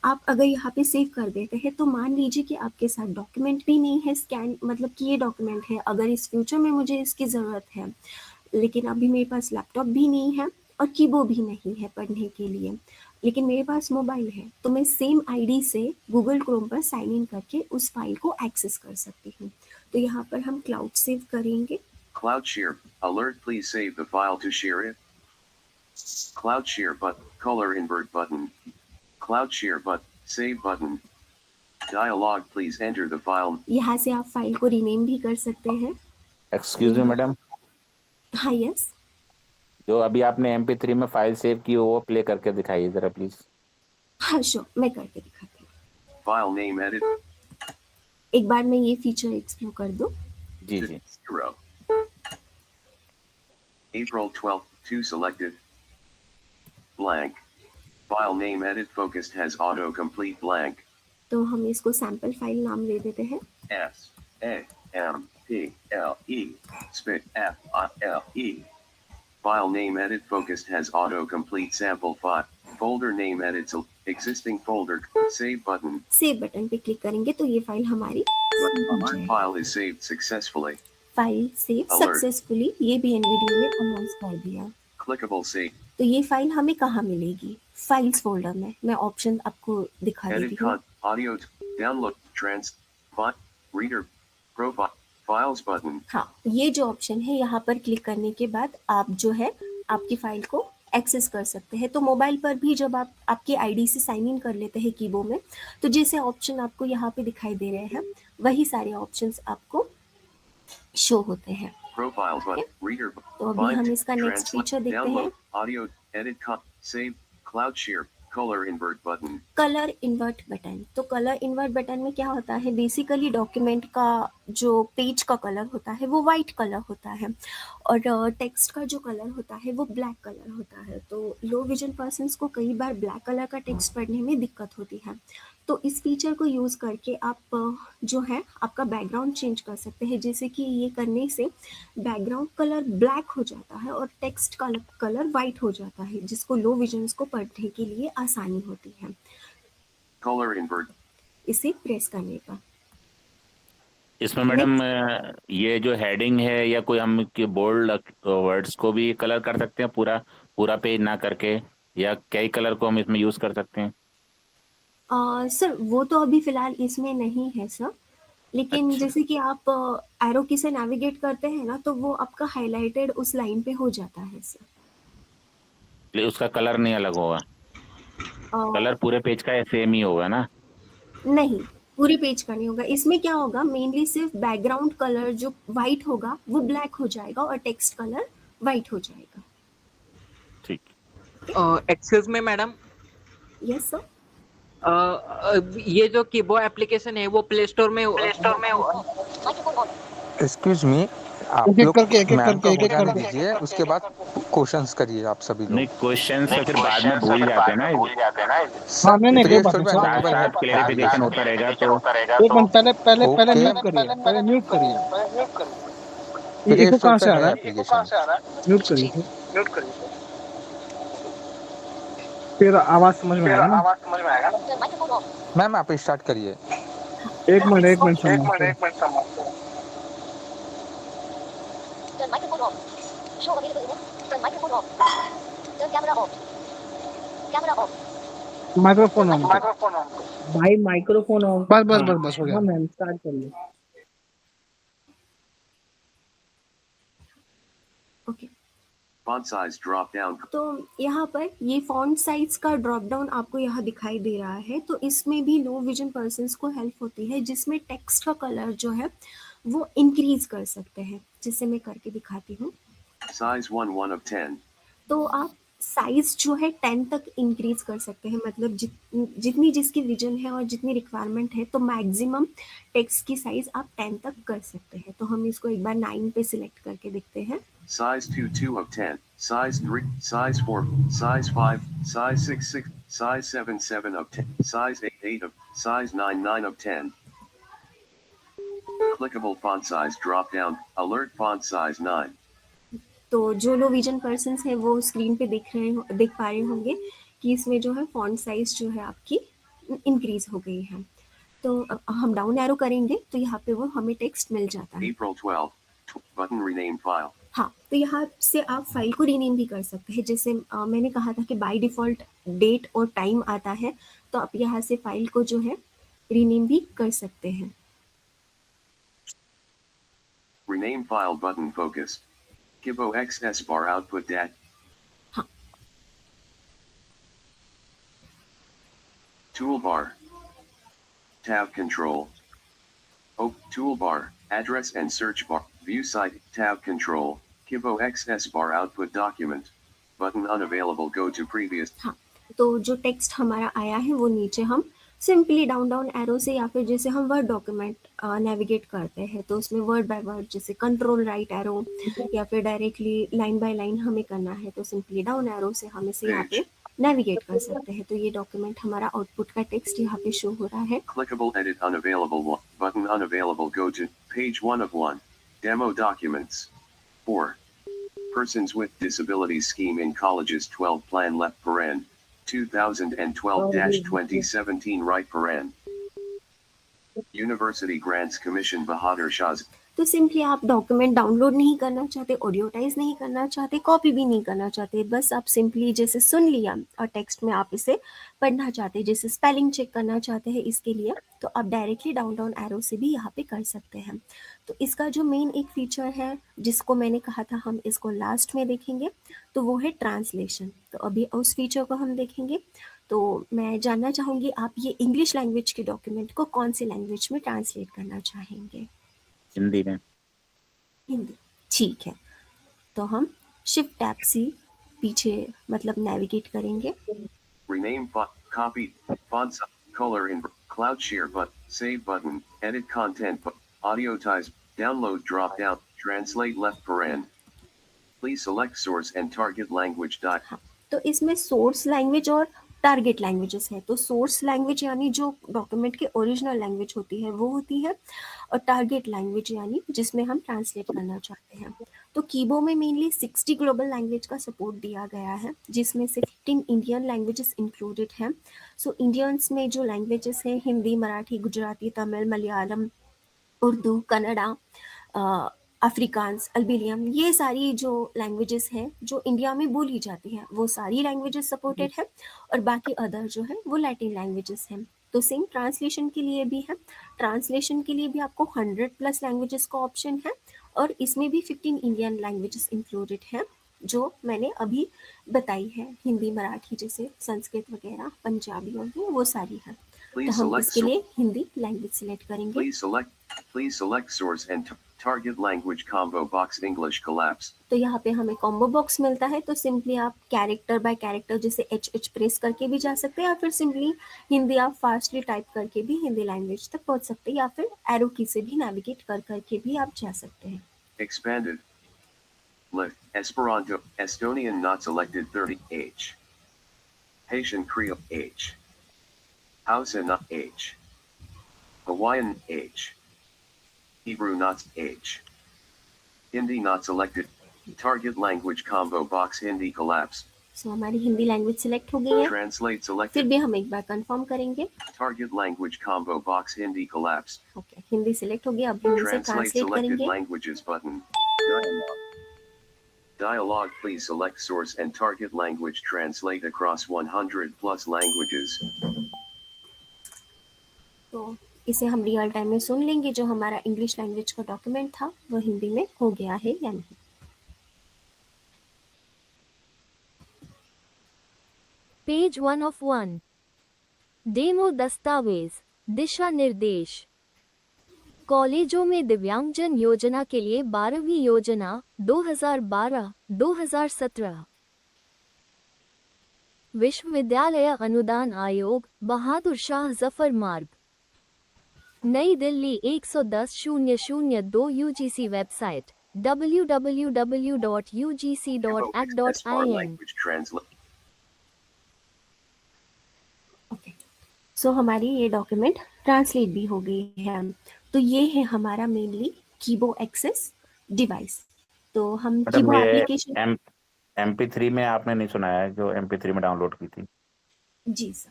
आप अगर यहाँ पे सेव कर देते हैं, तो मान लीजिए कि आपके साथ डॉक्यूमेंट भी नहीं है स्कैन, मतलब कि ये डॉक्यूमेंट है, अगर इस फ्यूचर में मुझे इसकी ज़रूरत है, लेकिन अभी मेरे पास लैपटॉप भी नहीं है और कीबोर्ड भी नहीं है पढ़ने के लिए, लेकिन मेरे पास मोबाइल है, तो मैं सेम आईडी से गूगल क्रोम पर साइन इन करके उस फाइल को एक्सेस कर सकती हूँ। तो यहाँ पर हम क्लाउड सेव करेंगे। Cloud share. Alert please save the file to share it. Cloud share button. Color invert button. Cloud share button. Save button. Dialog please enter the file. यहाँ से आप फाइल को रीनेम भी कर सकते हैं। एक्सक्यूज मी मैडम, हाँ yes, जो अभी आपने MP3 में फाइल सेव की हो वो प्ले करके दिखाइए जरा प्लीज। हाँ श्योर, मैं करके दिखाती हूँ। File name edit. एक बार मैं ये फीचर एक्सप्लोर कर दूँ। जी जी। 0. April 12th, 2 selected. Blank. File name edit focused has autocomplete blank. तो हम इसको सैम्पल फाइल नाम दे देते हैं। S A M P L E space F I L E. File name edit focused has autocomplete sample file. Folder name edits existing folder. Save button. Save button पे click करेंगे तो ये file हमारी save हो Our जाएगी। file is saved successfully. File save Alert. Successfully, ये भी NVIDIA ने अनाउंस कर दिया। Clickable save. तो ये फाइल हमें कहाँ मिलेगी? फाइल्स फोल्डर में। मैं ऑप्शन आपको दिखा Edit देती हूँ। audio download reader profile files button. हाँ, ये जो ऑप्शन है यहाँ पर क्लिक करने के बाद आप जो है आपकी फाइल को एक्सेस कर सकते हैं। तो मोबाइल पर भी जब आप आपकी आईडी से साइन इन कर लेते हैं कीबोर्ड में, तो जैसे ऑप्शन आपको यहाँ पे दिखाई दे रहे हैं वही सारे ऑप्शंस आपको शो होते हैं। Profile button. Reader. तो अभी हम इसका नेक्स्ट फीचर देखते हैं। Download audio edit save cloud share Color invert button. Colour invert button. तो कलर इन्वर्ट बटन में क्या होता है, बेसिकली डॉक्यूमेंट का जो पेज का कलर होता है वो वाइट कलर होता है और टेक्स्ट का जो कलर होता है वो ब्लैक कलर होता है। तो लो विजन पर्सन्स को कई बार ब्लैक कलर का टेक्स्ट पढ़ने में दिक्कत होती है। तो इस फीचर को यूज़ करके आप जो है आपका बैकग्राउंड चेंज कर सकते हैं, जैसे कि ये करने से बैकग्राउंड कलर ब्लैक हो जाता है और टेक्स्ट का कलर वाइट हो जाता है, जिसको लो विजन्स को पढ़ने के लिए आसानी होती है Color invert. इसे प्रेस करने पर। इसमें मैडम ये जो हेडिंग है या कोई हम के बोल्ड वर्ड्स को भी कलर कर सकते हैं, पूरा पूरा पेज ना करके, या कई कलर को हम इसमें यूज कर सकते हैं? सर वो तो अभी फिलहाल इसमें नहीं है सर, लेकिन अच्छा। जैसे कि आप एरो की से नेविगेट करते हैं ना, तो वो आपका हाईलाइटेड उस लाइन पे हो जाता है सर। इसलिए उसका कलर नहीं अलग होगा, कलर अ, पूरे पेज का सेम ही होगा ना? नहीं, पूरे पेज का नहीं होगा। इसमें क्या होगा, मेनली सिर्फ बैकग्राउंड कलर जो वाइट होगा वो ब्लैक हो जाएगा और टेक्स्ट कलर वाइट हो जाएगा। ठीक। Excuse me madam, yes sir. ये जो कीबोर्ड एप्लीकेशन है वो प्ले स्टोर में एक्सक्यूज मी, आप एक एक लोग करके एक एक मैम करके को एक हो एक जाने करके दीजिए, उसके बाद क्वेश्चंस करिए आप सभी नहीं, लोग। क्वेश्चन से फिर बाद में भूल जाते हैं ना, हाँ नहीं नहीं कोई प्रिय बात नहीं स्टूडेंट सर। साथ साथ क्लेरिफिकेशन होता रहेगा तो। एक मिनट पहले पहले पहले ओके, म्यूट करिए, पहले म्यूट करिए। प्रिय इको कहाँ से आ स्टूडेंट है रहा है? एप्लीकेशन। म्यूट करिए सर, फिर आवाज समझ में आएगा ना। मैम आप स्टार्ट करिए। एक मिनट समझ माइक्रोफोन ऑन कर। भाई माइक्रोफोन ऑन। बस बस बस बस हो गया। हाँ मैम स्टार्ट करिए। Okay, Font size drop down. तो यहाँ पर ये फॉन्ट साइज का ड्रॉप डाउन आपको यहाँ दिखाई दे रहा है। तो इसमें भी लो विजन पर्सन्स को हेल्प होती है, जिसमें टेक्स्ट का कलर जो है वो इंक्रीज कर सकते हैं, जिसे मैं करके दिखाती हूँ। Size 1 of 10. तो आप साइज जो है 10 तक इंक्रीज कर सकते हैं, मतलब जितनी जिसकी विजन है और जितनी रिक्वायरमेंट है, तो मैक्सिमम टेक्स्ट की साइज आप 10 तक कर सकते हैं। तो हम इसको एक बार 9 पे सिलेक्ट करके देखते हैं। Size 2 of 10. Size 3. Size 4. Size 5. Size 6. Size 7 of 10. Size 8 of. Size 9 of 10. Clickable font size drop down. Alert font size 9. तो जो लो विजन पर्सन्स हैं वो स्क्रीन पे देख पा रहे होंगे कि इसमें जो है फॉन्ट साइज जो है आपकी इंक्रीज हो गई है। तो हम डाउन एरो करेंगे तो यहाँ पे वो हमें टेक्स्ट मिल जाता है। April 12. Button rename file. हाँ, तो यहाँ से आप फाइल को रीनेम भी कर सकते हैं। जैसे मैंने कहा था कि बाय डिफ़ॉल्ट डेट और टाइम आता है, तो आप यहाँ से फाइल को जो है रीनेम भी कर सकते हैं। Rename file button focused. Kibo XS bar output dat. हाँ, Toolbar. Tab control. Toolbar. Address and search bar. View site. Tab control. Kibo XS bar output document. Button unavailable. Go to previous. हाँ, तो जो text हमारा आया है वो नीचे हम सिंपली डाउन एरो से, या फिर जैसे हम वर्ड डॉक्यूमेंट नेविगेट करते हैं तो उसमें वर्ड बाय वर्ड जैसे कंट्रोल राइट एरो या फिर डायरेक्टली लाइन बाय लाइन हमें करना है, तो सिंपली डाउन एरो से हम इसे यहाँ पे नेविगेट कर सकते हैं। तो ये डॉक्यूमेंट हमारा आउटपुट का टेक्स्ट यहाँ पे शो हो रहा है। Clickable edit unavailable. Button unavailable. Go to page 1 of 1. Demo documents. 4. Persons with Disabilities Scheme in Colleges 12 Plan left paren. 2012-2017 right paren. University Grants Commission Bahadur Shahs. तो simply आप document download नहीं करना चाहते, ऑडियोटाइज नहीं करना चाहते, कॉपी भी नहीं करना चाहते, बस आप सिंपली जैसे सुन लिया और टेक्स्ट में आप इसे पढ़ना चाहते हैं, जैसे स्पेलिंग चेक करना चाहते हैं इसके लिए, तो आप डायरेक्टली डाउन एरो से भी यहाँ पे कर सकते हैं। तो इसका जो मेन एक फीचर है जिसको मैंने कहा था हम इसको लास्ट में देखेंगे, तो वो है ट्रांसलेशन। तो अभी उस फीचर को हम देखेंगे। तो मैं जानना चाहूँगी आप ये इंग्लिश लैंग्वेज के डॉक्यूमेंट को कौन सी लैंग्वेज में ट्रांसलेट करना चाहेंगे? हिंदी में। हिंदी, ठीक है। तो हम शिफ्ट टैब से पीछे मतलब नेविगेट करेंगे। Rename font. Copy. Font size. Color in. Cloud share but. Save button. Edit content but. Audio ties. Download drop down. Translate left paren. Please select source and target language. हाँ, तो इसमें source language और target languages है। तो source language यानी जो document की original language होती है वो होती है, और टारगेट लैंग्वेज यानी जिसमें हम ट्रांसलेट करना चाहते हैं। तो कीबो में मेनली 60 ग्लोबल लैंग्वेज का सपोर्ट दिया गया है, जिसमें से 15 इंडियन लैंग्वेजेस इंक्लूडेड हैं। सो इंडियंस में जो लैंग्वेजेस हैं हिंदी, मराठी, गुजराती, तमिल, मलयालम, उर्दू, कन्नड़ा, अफ्रीकान्स, अल्बेनियन, ये सारी जो लैंग्वेजेस हैं जो इंडिया में बोली जाती हैं वो सारी लैंग्वेजेस सपोर्टेड है, और बाकी अदर जो है वो लैटिन लैंग्वेजेस हैं। तो सेम ट्रांसलेशन के लिए भी है। ट्रांसलेशन के लिए भी आपको 100+ लैंग्वेजेस का ऑप्शन है, और इसमें भी 15 इंडियन लैंग्वेजेस इंक्लूडेड हैं जो मैंने अभी बताई है। हिंदी, मराठी, जैसे संस्कृत वगैरह, पंजाबी और वो सारी हैं। तो हम इसके लिए हिंदी लैंग्वेज सिलेक्ट करेंगे। Please select source and target language combo box English collapse. तो यहाँ पे हमें कॉम्बो बॉक्स मिलता है, तो सिंपली आप कैरेक्टर बाय कैरेक्टर जैसे एच प्रेस करके भी जा सकते हैं, या फिर सिंपली हिंदी आप फास्टली टाइप करके भी हिंदी लैंग्वेज तक पहुँच सकते हैं, या फिर एरो की से भी नेविगेट करके भी आप जा सकते हैं। Expanded. Left. Esperanto. Estonian not selected 30 H. Haitian Creole H. Hausa not H. Hawaiian H. Hebrew not H. Hindi not selected. Target language combo box Hindi collapse. So हमारी हिंदी लैंग्वेज सिलेक्ट हो गई है। Translate फिर selected. भी हम एक बार confirm करेंगे। Target language combo box Hindi collapse. Okay, Hindi select हो गया, अब हिंदी से Translate ट्रांसलेट selected करेंगे। languages button. Dialog. Dialog. Please select source and target language. Translate across 100+ languages. तो इसे हम रियल टाइम में सुन लेंगे, जो हमारा इंग्लिश लैंग्वेज का डॉक्यूमेंट था वो हिंदी में हो गया है या नहीं। पेज 1 of 1 डेमो दस्तावेज दिशा निर्देश। कॉलेजों में दिव्यांगजन योजना के लिए 12वीं योजना 2012-2017। विश्वविद्यालय अनुदान आयोग, Bahadur Shah Zafar Marg, Nai Delhi 110-002 UGC website www.ugc.ac.in। Okay, so हमारी ये डॉक्यूमेंट ट्रांसलेट भी हो गई है। तो ये है हमारा मेनली कीबो एक्सेस डिवाइस। तो हम कीबो एप्लीकेशन MP3 में आपने नहीं सुनाया है, जो MP3 में डाउनलोड की थी। जी सर।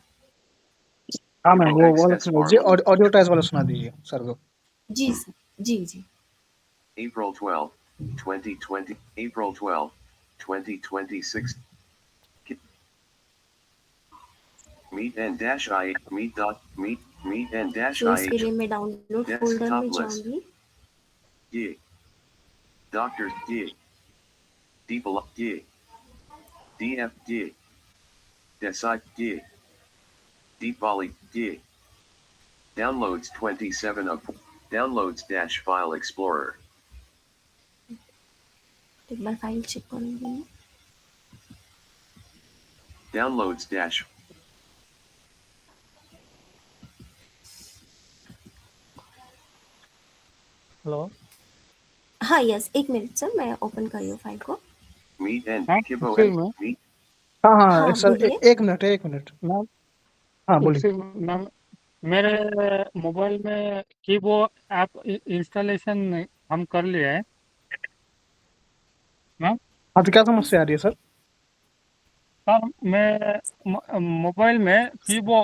हाँ मैम, वो वाला सुना दीजिए, ऑडियो टाइज वाला सुना दीजिए सर को। जी sir, ji. April 12, 2020. April 12, 2026. Meet and dash I. Meet dot. Meet and dash तो इसके IH. लिए मैं डाउनलोड फोल्डर में Desktop list. जाऊंगी। D. Doctor D. Deepal D. DF D. Decide D. Deepali D. Downloads 27 of. Downloads dash file explorer. एक बार file check करूंगी। Downloads dash. Hello. हाँ yes, एक मिनट सर, मैं ओपन कर रही हूँ फाइल को। Meet and हाँ, Kibo फिर and मैं Meet. हाँ हाँ, सर, बोलिए। एक मिनट। मैम हाँ बोलिए। फिर मैम मेरे मोबाइल में कीबो ऐप इंस्टॉलेशन हम कर लिए हैं मैम। हाँ तो क्या समस्या आ रही है सर? सर मैं मोबाइल में कीबो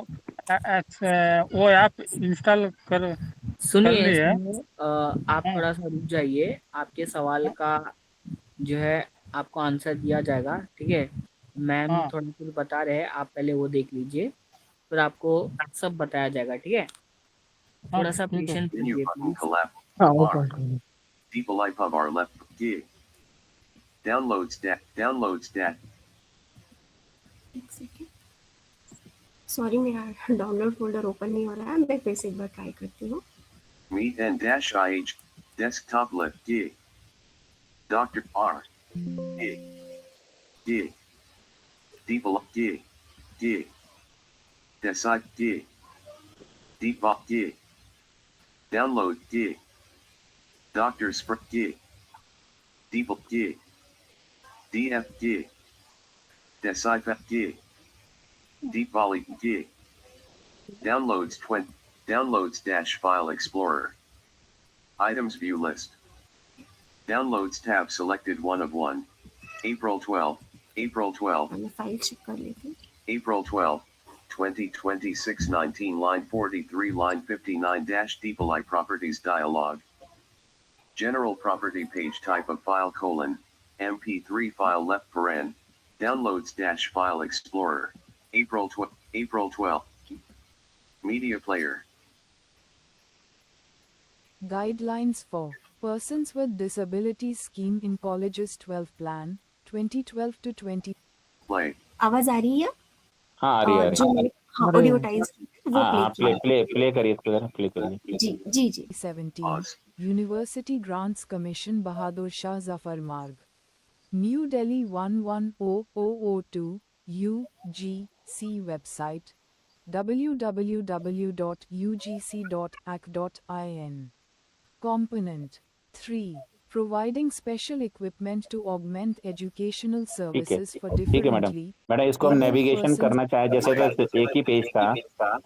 वो ऐप इंस्टॉल कर सुनिए, लिए है। आप हाँ। थोड़ा सा रुक जाइए, आपके सवाल का जो है आपको आंसर दिया जाएगा, ठीक है। मैम हाँ। थोड़ा कुछ बता रहे हैं, आप पहले वो देख लीजिए, फिर आपको सब बताया जाएगा, ठीक है। थोड़ा सा ठीक है। पेशेंस Menu कीजिए button प्लीज। collapse. हाँ वो R. पॉइंट कर Deepal iPub R left D. Downloads dat. Downloads dat. एक सेकेंड, सॉरी मेरा डाउनलोड फोल्डर ओपन नहीं हो रहा है, मैं फिर से एक बार ट्राई करती हूँ। Meet and dash IH. Desktop left D. Dr. R. D. D. Deepal D. D. Decide D. Default D. Download D. Dr. Spread D. Default D. DF D. Decipher D. Deep Volley D. Downloads 20. Downloads dash file explorer. Items view list. Downloads tab selected 1 of 1. April 12. April 12. मैं file check कर लेती हूँ. April 12, 2026 19 line 43 line 59 dash DeepAI properties dialog. General property page type of file : MP3 file left paren. Downloads dash file explorer. April 12. Media player. Guidelines for Persons with Disabilities Scheme in Colleges 12 Plan 2012 to 20. Play. आवाज आ रही है? हाँ आ रही है, आ रही जो है। मैंने ऑडियो टाइज वो हाँ प्ले प्ले किया. प्ले करिए, प्ले करिए। जी जी जी. 17 Pause. University Grants Commission Bahadur Shah Zafar Marg. New Delhi 110002 UGC website www.ugc.ac.in. Component 3. Providing special equipment to augment educational ठीक है, services for ठीक है मैडम। differently मैडम इसको हम abled नेविगेशन persons. करना चाहे, जैसे तो एक ही पेज था,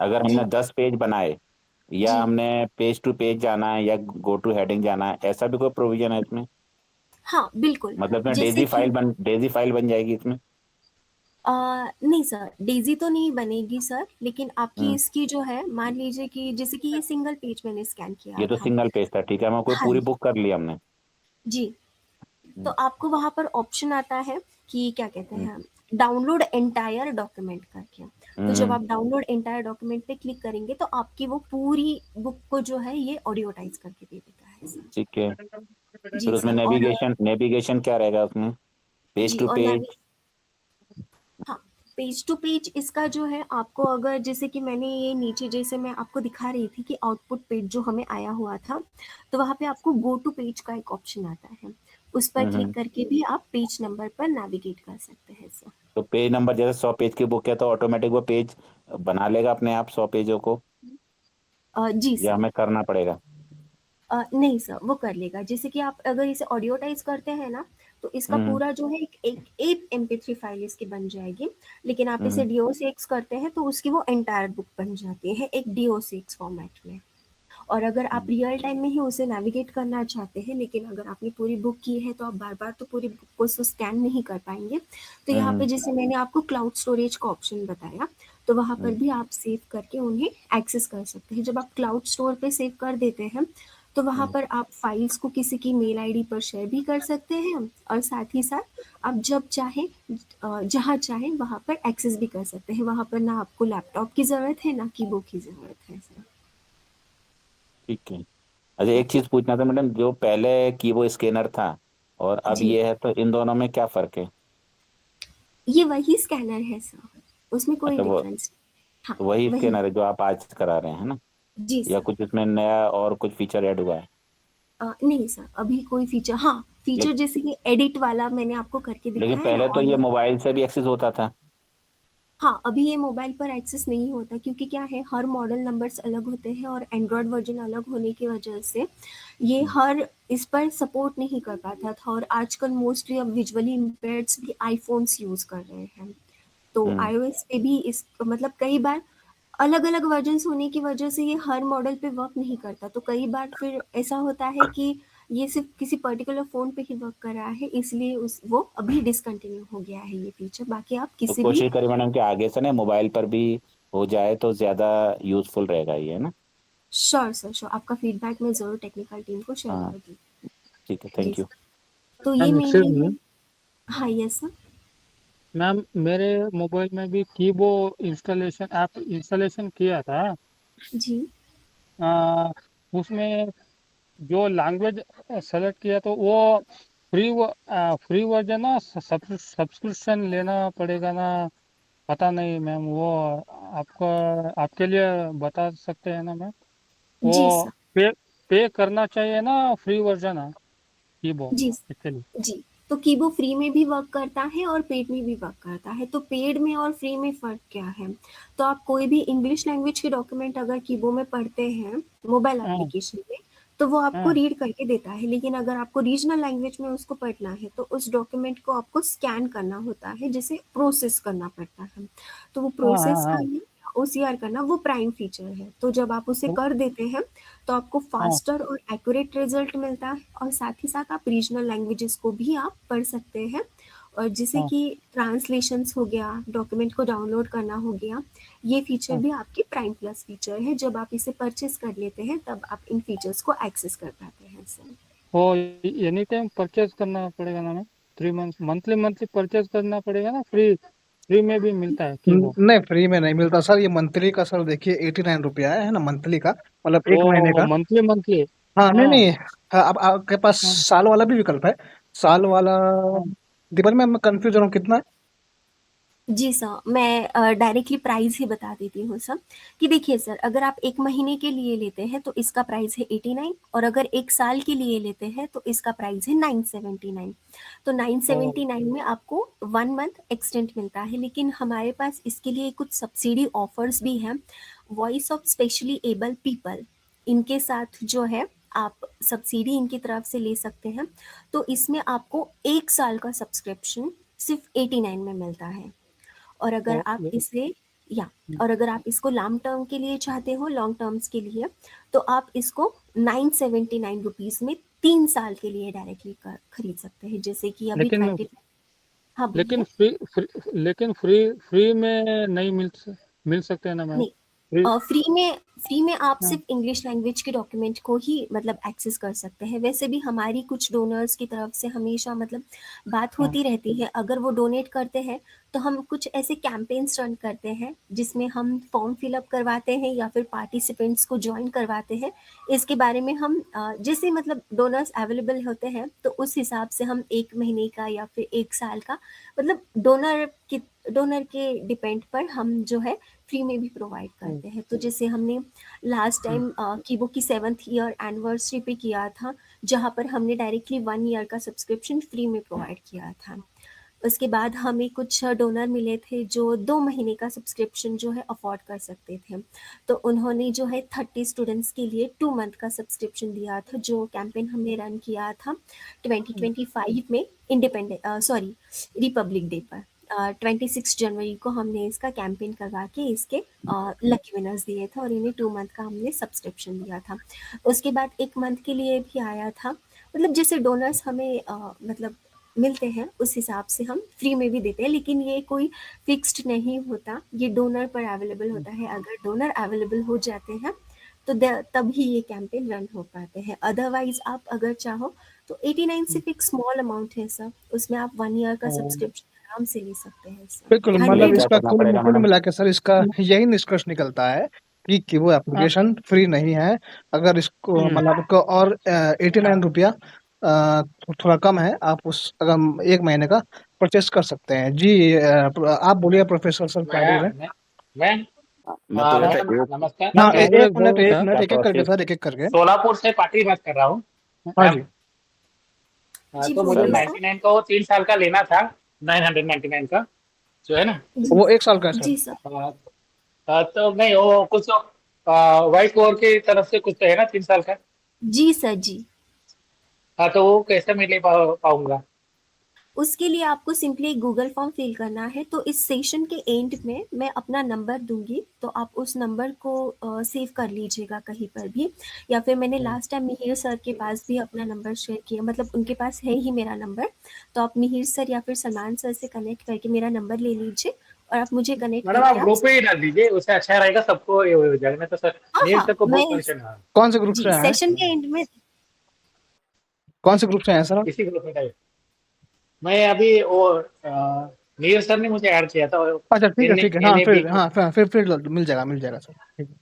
अगर हमने 10 पेज बनाए या जी. हमने पेज टू पेज जाना है या गो टू हेडिंग जाना है, ऐसा भी कोई प्रोविजन है इसमें? हाँ बिल्कुल. मतलब जैसे डेजी फाइल बन जाएगी इसमें? नहीं सर, डेजी तो नहीं बनेगी सर, लेकिन आपकी इसकी जो है, मान लीजिए कि जैसे कि ये सिंगल पेज मैंने स्कैन किया ये तो था. सिंगल पेज था, ठीक है, मैं कोई हाँ पूरी जी. बुक कर ली हमने। जी. तो आपको वहां पर ऑप्शन आता है कि क्या कहते हैं, डाउनलोड एंटायर डॉक्यूमेंट करके. तो जब आप डाउनलोड एंटायर डॉक्यूमेंट पे क्लिक करेंगे तो आपकी वो पूरी बुक को जो है ये ऑडियोटाइज करके दे देता है सर. ठीक है, जी फिर उसमें सर. और नेविगेशन क्या रहेगा उसमें? पेज जी टू और पेज? हाँ, पेज टू पेज इसका जो है, आपको अगर जैसे कि मैंने ये नीचे जैसे मैं आपको दिखा रही थी कि आउटपुट पेज जो हमें आया हुआ था, तो वहाँ पे आपको गो टू पेज का एक ऑप्शन आता है, उस पर क्लिक करके भी आप पेज नंबर पर नेविगेट कर सकते हैं सर. तो पेज नंबर जैसे 100 पेज की बुक है तो ऑटोमेटिक वो पेज बना लेगा अपने आप 100 पेजों को, जी या सर. हमें करना पड़ेगा? नहीं सर, वो कर लेगा. जैसे कि आप अगर इसे ऑडियोटाइज करते हैं ना, तो इसका पूरा जो है एक MP3 फाइल इसकी बन जाएगी, लेकिन आप इसे DOCX करते हैं तो उसकी वो एंटायर बुक बन जाती है एक DOCX फॉर्मेट में. और अगर आप रियल टाइम में ही उसे नेविगेट करना चाहते हैं, लेकिन अगर आपने पूरी बुक की है तो आप बार बार तो पूरी बुक को स्कैन नहीं कर पाएंगे, तो यहाँ पे जैसे मैंने आपको क्लाउड स्टोरेज का ऑप्शन बताया, तो वहाँ पर भी आप सेव करके उन्हें एक्सेस कर सकते हैं. जब आप क्लाउड स्टोर पे सेव कर देते हैं तो वहाँ पर आप फाइल्स को किसी की मेल आईडी पर शेयर भी कर सकते हैं, और साथ ही साथ आप जब चाहें जहाँ चाहें वहाँ पर एक्सेस भी कर सकते हैं. वहाँ पर ना आपको लैपटॉप की ज़रूरत है ना कीबोर्ड की ज़रूरत है सर. ठीक है। अच्छा, एक चीज पूछना था मैडम, जो पहले कीबोर्ड स्कैनर था और अब जी. ये है, तो इन दोनों में क्या फर्क है? ये वही स्कैनर है सर, उसमें कोई अच्छा, डिफरेंस. हाँ, वही वही. स्कैनर है जो आप आज करा रहे हैं, है ना? जी या सर. कुछ इसमें नया और कुछ फीचर ऐड हुआ है? नहीं सर, अभी कोई फीचर, हाँ फीचर जैसे कि एडिट वाला मैंने आपको करके लेकिन दिखाया पहले ना. तो ये और मोबाइल से भी एक्सेस होता था। हाँ, अभी ये मोबाइल पर एक्सेस नहीं होता, क्योंकि क्या है, हर मॉडल नंबर्स अलग होते हैं और एंड्रॉयड वर्जन अलग होने की वजह से ये हर इस पर सपोर्ट नहीं कर पाता था. और आजकल मोस्टली अब विजुअली इम्पेयर्ड्स भी आईफोन्स यूज कर रहे हैं, तो iOS पे भी इस मतलब कई बार अलग अलग वर्जन्स होने की वजह से ये हर मॉडल पे वर्क नहीं करता. तो कई बार फिर ऐसा होता है कि ये सिर्फ किसी पर्टिकुलर फोन पे ही वर्क कर रहा है, इसलिए वो अभी डिसकंटिन्यू हो गया है ये फीचर. बाकी आप तो किसी भी. कोशिश करिए मैडम कि आगे से ना मोबाइल पर भी हो जाए तो ज्यादा यूजफुल रहेगा ये, है ना? Sure sir, sure. आपका फीडबैक मैं जरूर टेक्निकल टीम को शेयर हाँ, करूंगी. ठीक है, जी थैंक यू। सर. तो ये मैम एक्सक्यूज मेनली. मी हाँ यस सर. मैम, मेरे मोबाइल में भी कीबोर्ड इंस्टॉलेशन ऐप इंस्टॉलेशन किया था। जी. आ, उसमें जो लैंग्वेज सेलेक्ट किया तो वो फ्री वर्जन ना सब्सक्रिप्शन लेना पड़ेगा ना? पता नहीं मैम, वो आपको आपके लिए बता सकते हैं ना मैम? जी वो सर. पे पे करना चाहिए ना फ्री वर्जन है कीबोर्ड जी इसके लिए? जी तो कीबो फ्री में भी वर्क करता है और पेड में भी वर्क करता है। तो पेड में और फ्री में फ़र्क क्या है? तो आप कोई भी इंग्लिश लैंग्वेज के डॉक्यूमेंट अगर कीबो में पढ़ते हैं मोबाइल हाँ एप्लीकेशन में, तो वो आपको हाँ रीड करके देता है। लेकिन अगर आपको रीजनल लैंग्वेज में उसको पढ़ना है, तो उस डॉक्यूमेंट को आपको स्कैन करना होता है, जिसे प्रोसेस करना पड़ता है। तो वो हाँ हाँ प्रोसेस हाँ करना, ओसीआर करना, वो प्राइम फीचर है। तो जब आप उसे कर देते हैं, तो आपको हाँ फास्टर और एक्यूरेट रिजल्ट मिलता है, और साथ ही साथ आप रीजनल लैंग्वेजेस को भी आप पढ़ सकते हैं। और जैसे हाँ कि ट्रांसलेशंस हो गया, डॉक्यूमेंट को डाउनलोड करना हो गया, ये फीचर हाँ। भी आपके प्राइम प्लस फीचर है। जब आप इसे परचेस कर लेते हैं, तब आप इन फीचर्स को एक्सेस कर पाते हैं सर। वो एनी टाइम परचेज करना पड़ेगा ना मैम? 3 मंथ मंथली परचेज करना पड़ेगा ना? फ्री में भी मिलता है कीबो? नहीं, फ्री में नहीं मिलता सर। ये मंथली का सर देखिए 89 रुपया है ना, मंथली का, मतलब एक महीने ओ का। मंथली हाँ, नहीं हाँ नहीं, हाँ, अब आपके पास हाँ साल वाला भी विकल्प है। साल वाला हाँ दीपक में मैं कंफ्यूज हूँ कितना है। जी सर, मैं डायरेक्टली प्राइस ही बता देती हूँ सर, कि देखिए सर, अगर आप 1 महीने के लिए लेते हैं तो इसका प्राइस है 89, और अगर 1 साल के लिए लेते हैं तो इसका प्राइस है 979। तो ओ 979 में आपको 1 मंथ एक्सटेंड मिलता है, लेकिन हमारे पास इसके लिए कुछ सब्सिडी ऑफर्स भी हैं। Voice of specially abled people, इनके साथ जो है आप सब्सिडी इनकी तरफ से ले सकते हैं। तो इसमें आपको 1 साल का सब्सक्रिप्शन सिर्फ 89 में मिलता है। और अगर ओ आप इसे या और अगर आप इसको लॉन्ग टर्म के लिए चाहते हो, लॉन्ग टर्म्स के लिए, तो आप इसको 979 रुपीज़ में 3 साल के लिए डायरेक्टली खरीद सकते हैं। जैसे कि अभी लेकिन 20, हाँ लेकिन बोलिए। लेकिन फ्री में नहीं मिल सकते हैं ना मैम? नहीं, फ्री फ्री में आप हाँ सिर्फ इंग्लिश लैंग्वेज के डॉक्यूमेंट को ही मतलब एक्सेस कर सकते हैं। वैसे भी हमारी कुछ डोनर्स की तरफ से हमेशा मतलब बात हाँ होती रहती है, अगर वो डोनेट करते हैं तो हम कुछ ऐसे कैंपेन्स रन करते हैं, जिसमें हम फॉर्म फिलअप करवाते हैं या फिर पार्टिसिपेंट्स को ज्वाइन करवाते हैं। इसके बारे में हम जैसे मतलब डोनर्स अवेलेबल होते हैं, तो उस हिसाब से हम 1 महीने का या फिर 1 साल का, मतलब डोनर के डिपेंड पर हम जो है फ्री में भी प्रोवाइड करते हैं। तो जैसे हमने लास्ट टाइम कीबो की 7th ईयर एनिवर्सरी पे किया था, जहाँ पर हमने डायरेक्टली 1 ईयर का सब्सक्रिप्शन फ्री में प्रोवाइड किया था। उसके बाद हमें कुछ डोनर मिले थे जो 2 महीने का सब्सक्रिप्शन जो है अफोर्ड कर सकते थे। तो उन्होंने जो है 30 स्टूडेंट्स के लिए 2 मंथ का सब्सक्रिप्शन दिया था, जो कैंपेन हमने रन किया था 2025 में, रिपब्लिक डे पर। 26 जनवरी को हमने इसका कैंपेन करवा के इसके लकी विनर्स दिए थे, और इन्हें 2 मंथ का हमने सब्सक्रिप्शन दिया था। उसके बाद 1 मंथ के लिए भी आया था। मतलब जैसे डोनर्स हमें मतलब मिलते हैं, उस हिसाब से हम फ्री में भी देते हैं, लेकिन ये कोई फिक्स्ड नहीं होता, ये डोनर पर अवेलेबल होता है। अगर डोनर अवेलेबल हो जाते हैं, तो तभी ये कैंपेन रन हो पाते हैं। अदरवाइज आप अगर चाहो तो 89 सिर्फ एक स्मॉल अमाउंट है सर, उसमें आप 1 ईयर का सब्सक्रिप्शन आराम से ले सकते हैं सर। बिल्कुल, मतलब 100 इसका करना कुल पड़ेगा कुल मैडम? मिला के सर इसका यही निष्कर्ष निकलता है कि वो एप्लीकेशन फ्री नहीं है। अगर इसको मतलब को और 89 रुपया थोड़ा कम है, आप उस अगर 1 महीने का परचेस कर सकते हैं। जी आप बोलिए प्रोफेसर सर, क्या बोल रहे हैं? मैं मैं तो जैसे मैडम एक नमस्कार। हाँ, मैं एक मिनट क्या एक एक करके प्रोसेस? सर, एक एक करके। सोलापुर से पाटिल बात कर रहा हूँ हाँ मैम। जी, जी तो मुझे बोलिए सर। 99 का वो 3 साल का लेना था, 999 का जो है ना। जी वो 1 साल का है सर। जी सर। तो नहीं, वो कुछ वाइट कोर की तरफ से कुछ तो है ना 3 साल का। जी सर जी। हाँ, तो वो कैसे मैं ले पाऊंगा? उसके लिए आपको सिंपली एक गूगल फॉर्म फिल करना है। तो इस सेशन के एंड में मैं अपना नंबर दूंगी, तो आप उस नंबर को सेव कर लीजिएगा कहीं पर भी, या फिर मैंने लास्ट टाइम मिहिर सर के पास भी अपना नंबर शेयर किया, मतलब उनके पास है ही मेरा नंबर। तो आप मिहिर सर या फिर सलमान सर से कनेक्ट करके मेरा नंबर ले लीजिए, और आप मुझे कनेक्ट मैडम आप करके ग्रुप पे ही डाल दीजिए, उससे अच्छा रहेगा, सबको ये हो जाएगा। मैं तो सर हाँ नील हाँ, सर को बहुत मैं परेशान है। कौन से ग्रुप से जी आए हैं? सेशन के एंड में कौन से ग्रुप से आए हैं सर आप? इसी ग्रुप में डालिए। मैं अभी वो नील सर ने मुझे ऐड किया था। अच्छा, ठीक है, ठीक है। हाँ, NAB फिर मिल जाएगा सर, ठीक है।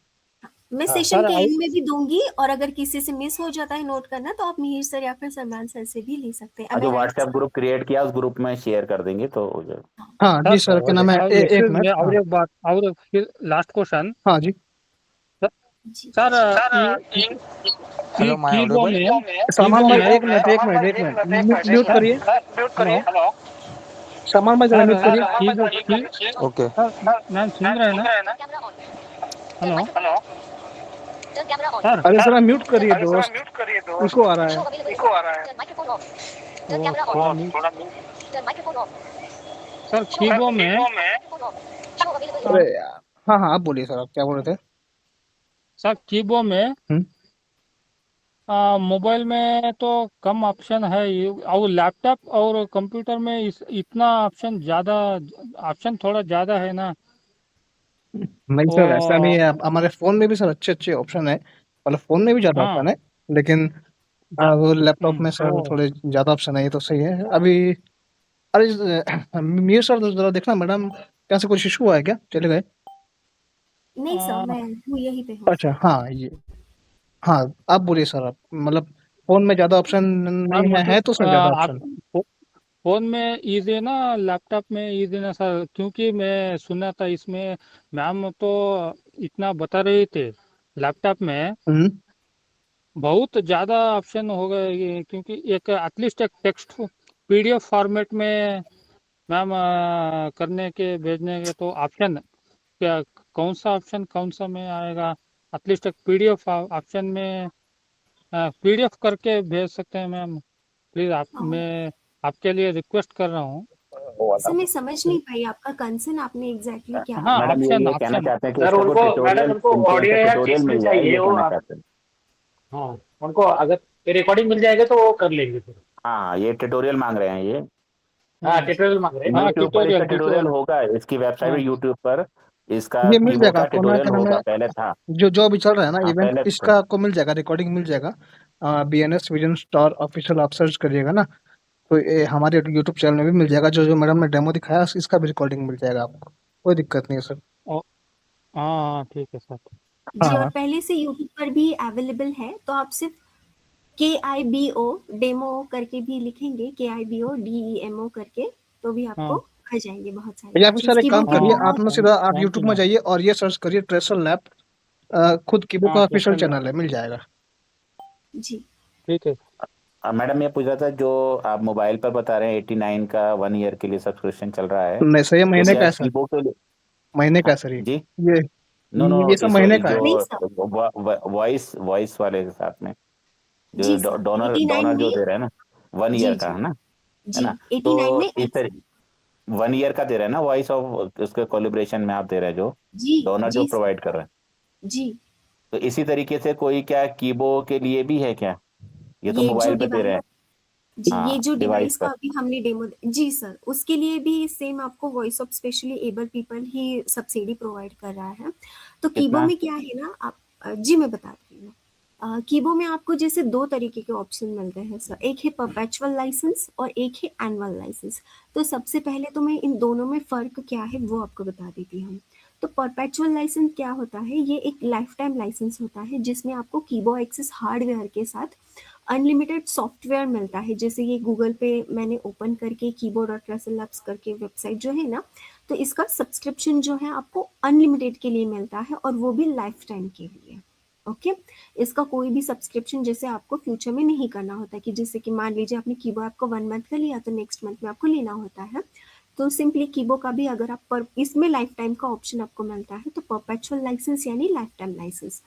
मैं हाँ सेशन सर के आई एंड में भी दूंगी, और अगर किसी से मिस हो जाता है नोट करना, तो आप मिहिर सर या फिर सलमान सर से भी ले सकते हैं। जो Am I right, WhatsApp sir? Group create किया उस ग्रुप में शेयर कर देंगे तो हो जाएगा। हाँ जी सर, क्या नाम है? सर एक एक्सक्यूज मी, मिनट। हाँ और एक बात, और फिर लास्ट क्वेश्चन। हाँ जी। जी sir hello my Kibo audible में सामान भाई कीबो एक मिनट एक मिनट एक मिनट म्यूट करिए। हेलो सामान भाई जरा म्यूट सर करिए। कीबो ओके सर मैम सुन रहे हैं ना? हेलो सर अरे सर म्यूट करिए दोस्त, इको आ रहा है। थोड़ा सर कीबो में अरे यार हाँ हाँ आप बोलिए सर, आप क्या बोल रहे थे? सर कीबो में मोबाइल में तो कम ऑप्शन है और लैपटॉप और कंप्यूटर में इतना ऑप्शन थोड़ा ज़्यादा है ना। नहीं सर ऐसा नहीं है, हमारे फोन में भी सर अच्छे अच्छे ऑप्शन है, मतलब फोन में भी ज्यादा हाँ ऑप्शन है, लेकिन वो लैपटॉप में सर तो थोड़े ज्यादा ऑप्शन है, ये तो सही है। अभी अरे मीर सर जरा देखना मैडम क्या से कुछ इशू हुआ है क्या, चले गए? नहीं सर, मैं हूँ यहीं पे हूँ। अच्छा हाँ ये हाँ आप बोलिए सर, आप मतलब फोन में ज्यादा ऑप्शन नहीं है, मतलब तो सर ज्यादा आप ऑप्शन। फोन में इजी है ना, लैपटॉप में इजी ना सर? क्योंकि मैं सुना था इसमें मैम तो इतना बता रही थे लैपटॉप में बहुत ज़्यादा ऑप्शन हो गए क्योंकि एक एटलीस्ट एक टेक्स्ट पीडीएफ फॉर्मेट में मैम करने के भेजने के तो ऑप्शन क्या कौन सा में आएगा? एटलीस्ट एक पीडीएफ ऑप्शन में पीडीएफ करके भेज सकते हैं मैम प्लीज़? मैं आपके लिए रिक्वेस्ट कर रहा हूँ। सर मैं समझ नहीं पाई आपका कंसर्न, आपने एग्जैक्टली क्या हाँ मैडम ये कहना ऑप्शन चाहते हैं कि सर इसका कोई उनको मैडम ट्यूटोरियल उनको ऑडियो या ट्यूटोरियल टेक्स्ट मिल में जाए, चाहिए ये वो कहना चाहते हैं। हाँ उनको अगर रिकॉर्डिंग मिल जाएगा तो वो कर लेंगे फिर। हाँ ये ट्यूटोरियल मांग रहे हैं ये हाँ ट्यूटोरियल मांग रहे हैं। हाँ यूट्यूब पर इसका ट्यूटोरियल ट्यूटोरियल होगा, इसकी वेबसाइट हाँ पे यूट्यूब पर इसका ये मिल कीबोर्ड जाएगा का आपको ना, ट्यूटोरियल क्या नाम होगा, है, पहले था। जो अभी चल रहा है ना हाँ इवेंट, पहले इसका आपको मिल जाएगा, रिकॉर्डिंग मिल जाएगा। BNS विजन स्टार ऑफिशियल आप सर्च करिएगा ना, तो ये हमारे यूट्यूब चैनल में भी मिल जाएगा। जो जो मैडम ने डेमो दिखाया इसका भी रिकॉर्डिंग मिल जाएगा आपको, कोई दिक्कत नहीं है सर। हाँ ठीक है सर। जी, और हाँ पहले से यूट्यूब पर भी अवेलेबल है, तो आप सिर्फ KIBO डेमो करके भी लिखेंगे, KIBO DEMO करके, तो भी आपको आ जाएंगे बहुत सारे या फिर सर ऑप्शंस। एक काम कीबोर्ड करिए, में आप ना बहुत सीधा आप थैंक यूट्यूब यू में मैम। जाइए और ये सर्च करिए ट्रेसर लैब, खुद कीबो का हाँ ऑफिशियल ट्रेसर चैनल है, मिल जाएगा। जी ठीक है। मैडम ये पूछ रहा था, जो आप मोबाइल पर बता रहे हैं 89 का 1 ईयर के लिए सब्सक्रिप्शन चल रहा है, नहीं सर ये तो महीने क्या का है सर, कीबोर्ड के लिए? महीने का हाँ, है सर, जी ये नो ये सब महीने का है। नहीं जो सर, वॉइस वाले के साथ में जी जो सर, डोनर 89 जो में, दे रहे हैं ना 1 ईयर जी का, जी है ना, है जी ना? 89 तो में इस 1 ईयर का दे रहे हैं ना, वॉइस ऑफ उसके कोलिब्रेशन में आप दे रहे हैं, जो जी डोनर जो जी सर, प्रोवाइड कर रहे हैं, जी तो इसी तरीके से कोई क्या कीबोर्ड के लिए भी है क्या? ये तो ये जो मोबाइल पे दे रहे डिवाइस, हैं। जी ये हाँ जो डिवाइस डिवाइस का पर। अभी हमने डेमो, जी सर, उसके लिए भी सेम आपको voice of specially abled people he subsidy provide कर रहा है। तो कीबो कितना? में क्या है ना, आप जी मैं बताती हूँ। कीबो में आपको जैसे दो तरीके के ऑप्शन मिलते हैं सर, एक है परपेचुअल लाइसेंस और एक है एनुअल लाइसेंस। तो सबसे पहले तो मैं इन दोनों में फ़र्क क्या है वो आपको बता देती हूँ। तो परपेचुअल लाइसेंस क्या होता है, ये एक लाइफ टाइम लाइसेंस होता है जिसमें आपको कीबो एक्सेस हार्डवेयर के साथ अनलिमिटेड सॉफ्टवेयर मिलता है। जैसे ये गूगल पे मैंने ओपन करके keyboard.russellabs करके वेबसाइट जो है ना, तो इसका सब्सक्रिप्शन जो है आपको अनलिमिटेड के लिए मिलता है, और वो भी लाइफ टाइम के लिए। ओके, इसका कोई भी सब्सक्रिप्शन जैसे आपको फ्यूचर में नहीं करना होता, कि जैसे कि मान लीजिए आपने कीबोर्ड आपको 1 मंथ का लिया तो नेक्स्ट मंथ में आपको लेना होता है। तो सिंपली कीबो का भी अगर आप पर इसमें लाइफ टाइम का ऑप्शन आपको मिलता है, तो परपेचुअल लाइसेंस यानी लाइफ टाइम लाइसेंस।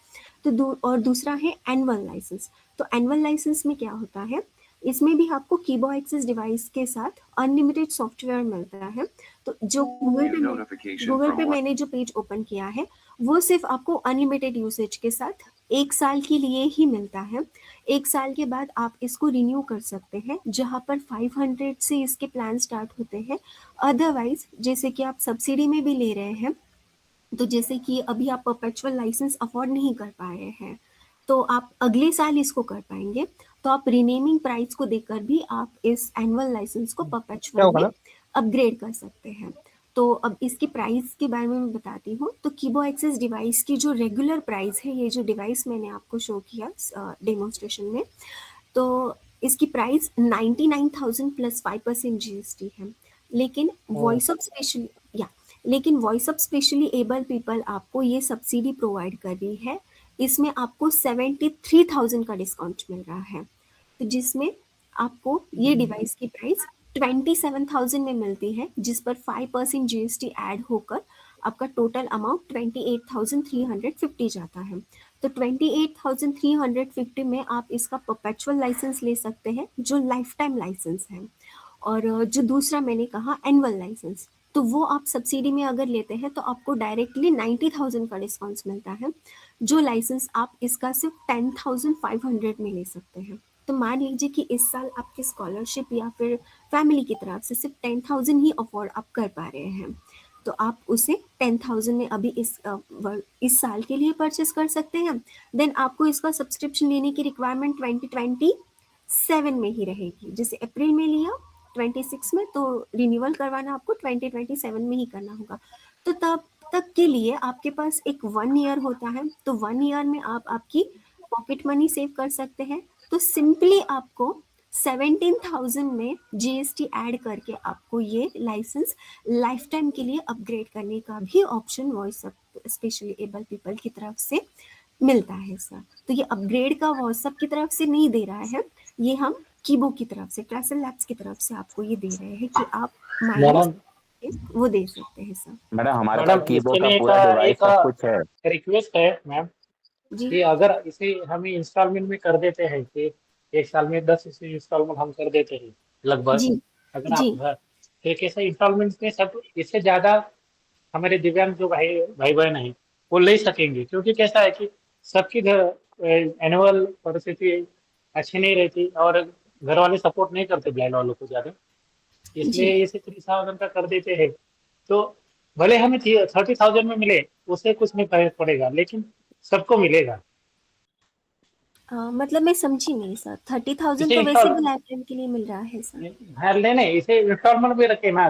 तो और दूसरा है एनुअल लाइसेंस। तो एनुअल लाइसेंस में क्या होता है, इसमें भी आपको कीबो एक्सेस डिवाइस के साथ अनलिमिटेड सॉफ्टवेयर मिलता है। तो जो गूगल पे मैंने जो पेज ओपन किया है, वो सिर्फ आपको अनलिमिटेड यूसेज के साथ 1 साल के लिए ही मिलता है। 1 साल के बाद आप इसको रिन्यू कर सकते हैं, जहाँ पर 500 से इसके प्लान स्टार्ट होते हैं। अदरवाइज जैसे कि आप सब्सिडी में भी ले रहे हैं, तो जैसे कि अभी आप परपेचुअल लाइसेंस अफोर्ड नहीं कर पा रहे हैं, तो आप अगले साल इसको कर पाएंगे, तो आप रिनेमिंग प्राइस को देकर भी आप इस एनुअल लाइसेंस को क्या परपेचुअल होगा में ना? अपग्रेड कर सकते हैं। तो अब इसकी प्राइस के बारे में मैं बताती हूँ। तो कीबो एक्सेस डिवाइस की जो रेगुलर प्राइस है, ये जो डिवाइस मैंने आपको शो किया डेमोन्स्ट्रेशन में, तो इसकी प्राइस 99,000 प्लस 5% GST है। लेकिन voice of specially abled people आपको ये सब्सिडी प्रोवाइड कर रही है इसमें आपको 73,000 का डिस्काउंट मिल रहा है, तो जिसमें आपको ये डिवाइस की प्राइस 27,000 में मिलती है, जिस पर 5% जीएसटी ऐड होकर आपका टोटल अमाउंट 28,350 जाता है। तो 28,350 में आप इसका परपेचुअल लाइसेंस ले सकते हैं, जो लाइफ टाइम लाइसेंस है, और जो दूसरा मैंने कहा एनुअल लाइसेंस, तो वो आप सब्सिडी में अगर लेते हैं तो आपको डायरेक्टली 90,000 का डिस्काउंट मिलता है, जो लाइसेंस आप इसका सिर्फ 10,500 में ले सकते हैं। तो मान लीजिए कि इस साल आपकी स्कॉलरशिप या फिर फैमिली की तरफ से सिर्फ 10,000 ही अफोर्ड आप कर पा रहे हैं, तो आप उसे 10,000 में अभी इस साल के लिए परचेस कर सकते हैं। देन आपको इसका सब्सक्रिप्शन लेने की रिक्वायरमेंट 2027 में ही रहेगी। जैसे अप्रैल में लिया 26 में, तो रिन्यूअल करवाना आपको 2027 में ही करना होगा। तो तब तक के लिए आपके पास एक 1 ईयर होता है, तो 1 ईयर में आप आपकी पॉकेट मनी सेव कर सकते हैं। तो सिंपली आपको 17,000 में जीएसटी ऐड करके आपको ये लाइसेंस लाइफ टाइम के लिए अपग्रेड करने का भी option voice specially abled people की तरफ से मिलता है सर। तो ये अपग्रेड का व्हाट्सएप की तरफ से नहीं दे रहा है, ये हम कीबो की तरफ से, ट्रेसल लैब्स की तरफ से आपको ये दे रहे हैं कि आप मैडम वो दे सकते हैं सर। मैडम हमारे मैडम पास कीबो इसके का लिए पूरा डिवाइस सब कुछ है। रिक्वेस्ट है मैम जी कि अगर इसे हम इंस्टॉलमेंट में कर देते हैं कि एक साल में 10 इसे इंस्टॉलमेंट हम कर देते हैं लगभग, जी अगर जी आप एक ऐसे इंस्टॉलमेंट में सब इससे ज्यादा हमारे दिव्यांग जो भाई बहन हैं वो ले सकेंगे, क्योंकि कैसा है कि सबकी एनुअल परिस्थिति अच्छी नहीं रहती और घर वाले सपोर्ट नहीं करते ब्लाइंड वालों को ज्यादा, इसलिए जी इसे 30,000 का कर देते हैं। तो भले हमें 30,000 में मिले उससे कुछ नहीं फर्क पड़ेगा, लेकिन सबको मिलेगा। मतलब मैं समझी नहीं सर, 30,000 इसे तो वैसे इंस्टॉल भी लाइफ टाइम के लिए मिल रहा है सर। हाँ नहीं इसे इंस्टॉलमेंट में रखे ना,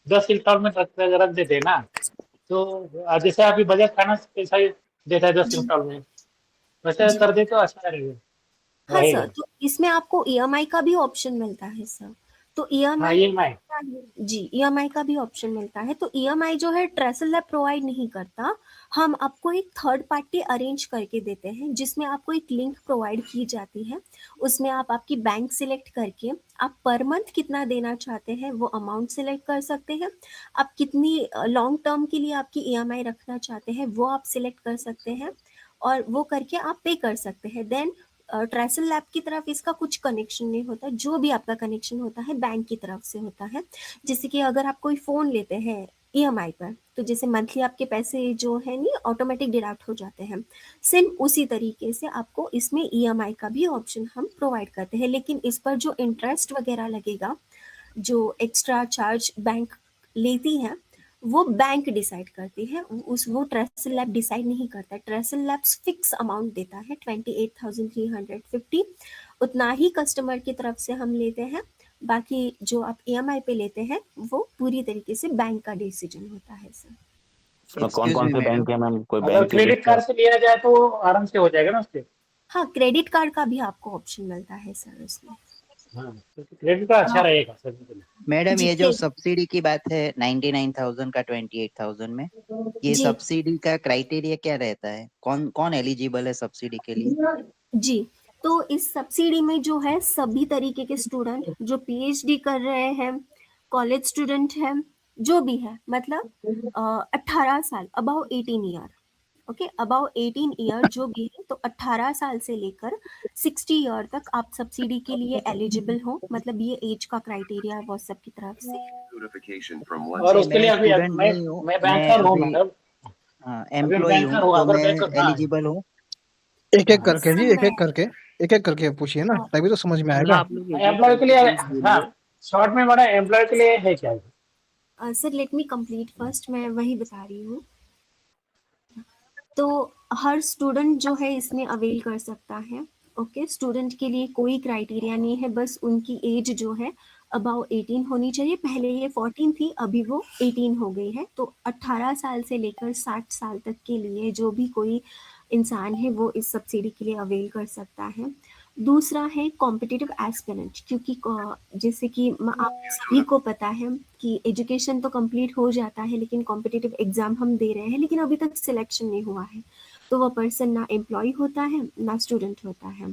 10 इंस्टॉलमेंट रख देते ना, तो जैसे अभी बजाज फाइनेंस पैसा देता है 10 जी इंस्टॉलमेंट, वैसे जी कर दे तो अच्छा रहेगा। हाँ सर, तो इसमें आपको ईएमआई का भी ऑप्शन मिलता है सर। तो हाँ ईएमआई EMI जी ईएमआई का भी ऑप्शन मिलता है। तो ईएमआई जो है ट्रेसल लैब प्रोवाइड नहीं करता, हम आपको एक थर्ड पार्टी अरेंज करके देते हैं, जिसमें आपको एक लिंक प्रोवाइड की जाती है। उसमें आप आपकी बैंक सिलेक्ट करके आप पर मंथ कितना देना चाहते हैं वो अमाउंट सिलेक्ट कर सकते हैं। आप कितनी लॉन्ग टर्म के लिए आपकी ईएमआई रखना चाहते हैं वो आप सिलेक्ट कर सकते हैं, और वो करके आप पे कर सकते हैं। देन ट्रेसल लैब की तरफ इसका कुछ कनेक्शन नहीं होता, जो भी आपका कनेक्शन होता है बैंक की तरफ से होता है। जैसे कि अगर आप कोई फ़ोन लेते हैं ईएमआई पर, तो जैसे मंथली आपके पैसे जो है नहीं ऑटोमेटिक डिडक्ट हो जाते हैं, सेम उसी तरीके से आपको इसमें ईएमआई का भी ऑप्शन हम प्रोवाइड करते हैं। लेकिन इस पर जो इंटरेस्ट वगैरह लगेगा, जो एक्स्ट्रा चार्ज बैंक लेती है, वो बैंक डिसाइड करती है, वो ट्रेसल लैब डिसाइड नहीं करता। ट्रेसल लैब्स फिक्स अमाउंट देता है 28,350, उतना ही कस्टमर की तरफ से हम लेते हैं। बाकी जो आप ईएमआई पे लेते हैं वो पूरी तरीके से बैंक का डिसीजन होता है सर। इसमें कौन कौन से बैंक है मैम, कोई अगर बैंक की क्रेडिट लिस्ट है? कार्ड से लिया जाए तो आराम से हो जाएगा ना उसके। हाँ, क्रेडिट कार्ड का भी आपको ऑप्शन मिलता है सर उसमें। हाँ तो क्रेडिट कार्ड अच्छा रहेगा सर के लिए। मैडम जी ये जो सब्सिडी की बात है 99,000 का 28,000 में, ये जी सब्सिडी का क्राइटेरिया क्या रहता है? कौन कौन एलिजिबल है सब्सिडी के लिए? जी, तो इस सब्सिडी में जो है सभी तरीके के स्टूडेंट जो पीएचडी कर रहे हैं, कॉलेज स्टूडेंट हैं, जो भी है, मतलब 18 साल about 18 year, okay, about 18 year जो भी है, तो 18 साल से लेकर 60 ईयर तक आप सब्सिडी के लिए एलिजिबल हो। मतलब ये एज का क्राइटेरिया है व्हाट्सएप की तरफ से। Notification from और WhatsApp. उसके लिए अभी स्टूडेंट नहीं हूँ, मैं मैं बैंकर हूँ अभी मैडम, अभी एम्प्लॉय हूँ, बैंकर हूँ, तो अगर मैं बैंकर हाँ एलिजिबल हूँ। एक एक हाँ करके जी, सर एक एक करके पूछिए ना, तभी तो समझ में मतलब आएगा। आप लोग एम्प्लॉय के लिए हाँ शॉर्ट में बड़ा एम्प्लॉय के लिए है क्या? Sir let me complete first, मैं वही बता रही हूँ। तो हर स्टूडेंट जो है इसमें अवेल कर सकता है, ओके। स्टूडेंट के लिए कोई क्राइटेरिया नहीं है, बस उनकी एज जो है अबाउ 18 होनी चाहिए। पहले ये 14 थी, अभी वो 18 हो गई है। तो 18 साल से लेकर 60 साल तक के लिए जो भी कोई इंसान है वो इस सब्सिडी के लिए अवेल कर सकता है। दूसरा है कॉम्पिटिटिव एस्पिरेंट, क्योंकि जैसे कि आप सभी को पता है कि एजुकेशन तो कंप्लीट हो जाता है, लेकिन कॉम्पिटिटिव एग्जाम हम दे रहे हैं, लेकिन अभी तक सिलेक्शन नहीं हुआ है। तो वह पर्सन ना एम्प्लॉय होता है ना स्टूडेंट होता है,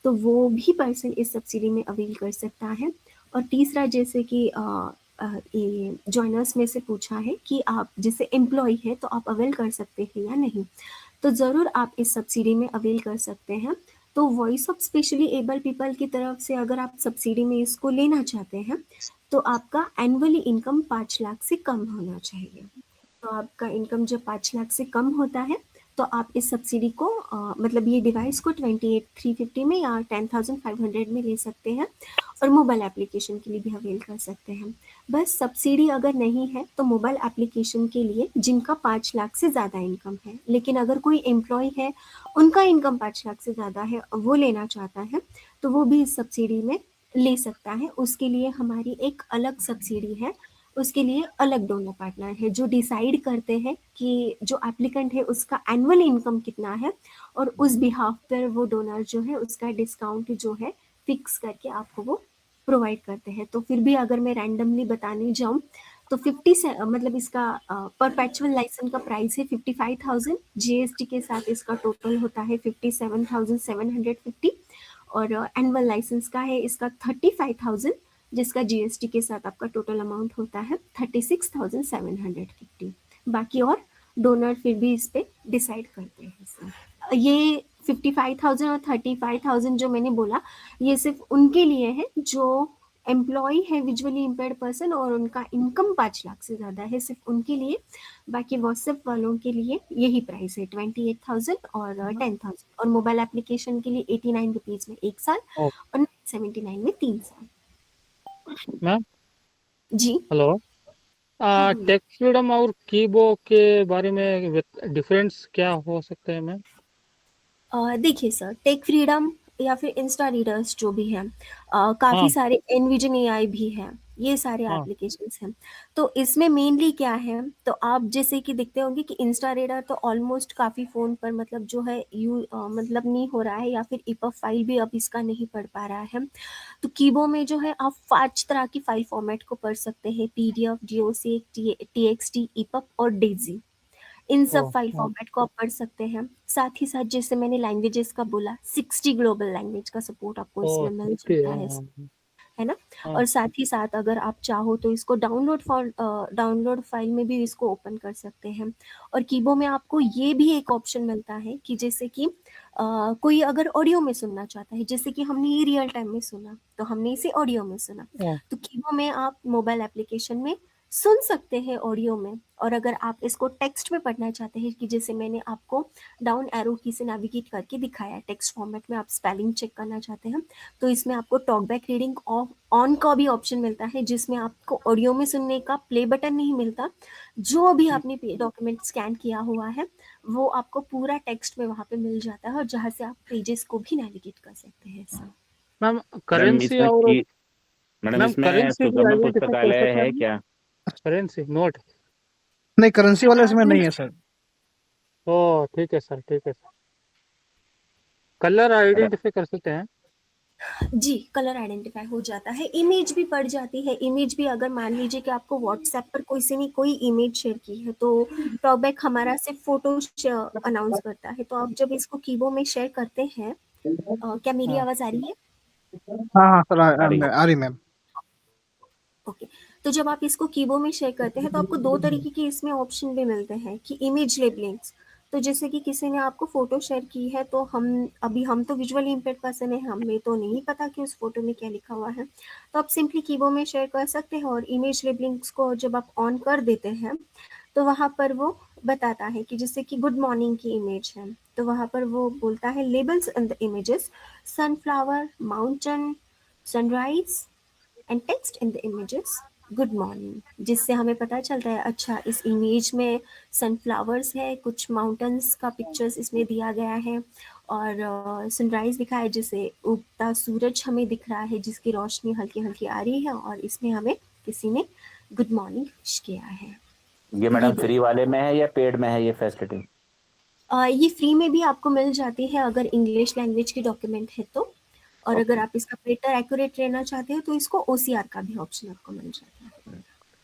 तो वो भी पर्सन इस सब्सिडी में अवेल कर सकता है। और तीसरा, जैसे कि ये जॉइनर्स में से पूछा है कि आप जैसे एम्प्लॉय है तो आप अवेल कर सकते हैं या नहीं, तो ज़रूर आप इस सब्सिडी में अवेल कर सकते हैं। तो voice of specially abled people की तरफ से अगर आप सब्सिडी में इसको लेना चाहते हैं तो आपका एनुअली इनकम 5 लाख से कम होना चाहिए। तो आपका इनकम जब 5 लाख से कम होता है तो आप इस सब्सिडी को मतलब ये डिवाइस को 28,350 में या 10,500 में ले सकते हैं और मोबाइल एप्लीकेशन के लिए भी अवेल कर सकते हैं। बस सब्सिडी अगर नहीं है तो मोबाइल एप्लीकेशन के लिए जिनका 5 लाख से ज़्यादा इनकम है, लेकिन अगर कोई एम्प्लॉय है उनका इनकम 5 लाख से ज़्यादा है वो लेना चाहता है तो वो भी इस सब्सिडी में ले सकता है। उसके लिए हमारी एक अलग सब्सिडी है, उसके लिए अलग डोनर पार्टनर है जो डिसाइड करते हैं कि जो एप्लीकेंट है उसका एनुअल इनकम कितना है और उस बिहाफ पर वो डोनर जो है उसका डिस्काउंट जो है फिक्स करके आपको वो प्रोवाइड करते हैं। तो फिर भी अगर मैं रैंडमली बताने जाऊँ तो 50 से मतलब इसका परपेचुअल लाइसेंस का प्राइस है 55,000, जीएसटी के साथ इसका टोटल होता है 57,750 और एनुअल लाइसेंस का है इसका 35,000 जिसका जीएसटी के साथ आपका टोटल अमाउंट होता है 36,750। बाकी और डोनर फिर भी इस पे डिसाइड करते हैं सर। ये 55,000 और 35,000 जो मैंने बोला ये सिर्फ उनके लिए है जो एम्प्लॉय है विजुअली इम्पेयर्ड पर्सन और उनका इनकम 5 लाख से ज़्यादा है, सिर्फ उनके लिए। बाकी व्हाट्सएप वालों के लिए यही प्राइस है 28,000 और 10,000 और मोबाइल एप्लीकेशन के लिए 89 रुपीज़ में 1 साल और 79 में 3 साल। मैम जी हेलो, टेक फ्रीडम और कीबो के बारे में डिफरेंस क्या हो सकते हैं मैम? देखिए सर, टेक फ्रीडम या फिर इंस्टा रीडर्स जो भी हैं काफ़ी हाँ सारे एनविजन एआई भी हैं, ये सारे हाँ एप्लीकेशंस हैं। तो इसमें मेनली क्या है, तो आप जैसे कि देखते होंगे कि इंस्टा रीडर तो ऑलमोस्ट काफ़ी फ़ोन पर मतलब जो है मतलब नहीं हो रहा है या फिर ईपब फाइल भी अब इसका नहीं पढ़ पा रहा है। तो कीबो में जो है आप 5 तरह की फाइल फॉर्मेट को पढ़ सकते हैं, पीडीएफ, डॉक, टीएक्सटी, ईपब और डेजी। इन सब फाइल फॉर्मेट को आप पढ़ सकते हैं। साथ ही साथ जैसे मैंने लैंग्वेजेस का बोला 60 ग्लोबल लैंग्वेज का सपोर्ट आपको इसमें मिल जाता है ना। और साथ ही साथ अगर आप चाहो तो इसको डाउनलोड फाइल में भी इसको ओपन कर सकते हैं। और कीबो में आपको ये भी एक ऑप्शन मिलता है कि जैसे कि कोई अगर ऑडियो में सुनना चाहता है, जैसे कि हमने ये रियल टाइम में सुना तो हमने इसे ऑडियो में सुना, तो कीबो में आप मोबाइल एप्लीकेशन में सुन सकते हैं ऑडियो में। और अगर आप इसको टेक्स्ट में पढ़ना चाहते हैं कि जैसे मैंने आपको डाउन एरो की से नेविगेट करके दिखाया, टेक्स्ट फॉर्मेट में आप स्पेलिंग चेक करना चाहते हैं तो इसमें आपको टॉक बैक रीडिंग ऑन का भी ऑप्शन मिलता है, जिसमें आपको ऑडियो में सुनने का प्ले बटन नहीं मिलता। जो भी आपने डॉक्यूमेंट स्कैन किया हुआ है वो आपको पूरा टेक्स्ट में वहाँ पे मिल जाता है और जहाँ से आप पेजेस को भी नेविगेट कर सकते हैं सर। मैम करेंसी और मैडम इसमें करेंसी भी सुगम आइडेंटिफाई कर पुस्तकालय सकते है हैं? क्या? Currency note? नहीं, करेंसी वाला इसमें नहीं है सर। ओ ठीक है सर, ठीक है सर। कलर आइडेंटिफाई कर सकते हैं? जी, कलर आइडेंटिफाई हो जाता है, इमेज भी पड़ जाती है। इमेज भी अगर मान लीजिए कि आपको व्हाट्सएप पर किसी ने कोई इमेज शेयर की है तो टॉकबैक हमारा सिर्फ फोटो अनाउंस करता है। तो आप जब इसको कीबो में शेयर करते हैं, क्या मेरी आवाज़ आ रही है? हाँ हाँ सर, आ रही मैम। ओके, तो जब आप इसको कीबो में शेयर करते हैं तो आपको 2 तरीके के इसमें ऑप्शन भी मिलते हैं कि इमेज लेबलिंग्स। तो जैसे कि किसी ने आपको फ़ोटो शेयर की है तो हम तो विजुअली इम्पेयर्ड पर्सन है, हमें तो नहीं पता कि उस फ़ोटो में क्या लिखा हुआ है। तो आप सिंपली कीबो में शेयर कर सकते हैं और इमेज लेबलिंग्स को जब आप ऑन कर देते हैं तो वहाँ पर वो बताता है कि जैसे कि गुड मॉर्निंग की इमेज है तो वहाँ पर वो बोलता है labels in the images sunflower, mountain, sunrise and text in the images good morning, जिससे हमें पता चलता है अच्छा इस इमेज में सनफ्लावर्स है, कुछ माउंटेन्स का पिक्चर्स इसमें दिया गया है और सनराइज दिखा है जिसे उगता सूरज हमें दिख रहा है जिसकी रोशनी हल्की हल्की आ रही है और इसमें हमें किसी ने गुड मॉर्निंग विश किया है। ये मैडम फ्री वाले में है या पेड में है ये फैसिलिटी? ये फ्री में भी आपको मिल जाती है अगर इंग्लिश लैंग्वेज की डॉक्यूमेंट है तो, और अगर आप इसका बेटर एक्यूरेट रहना चाहते हो तो इसको ओसीआर का भी ऑप्शन आपको मिल जाता है।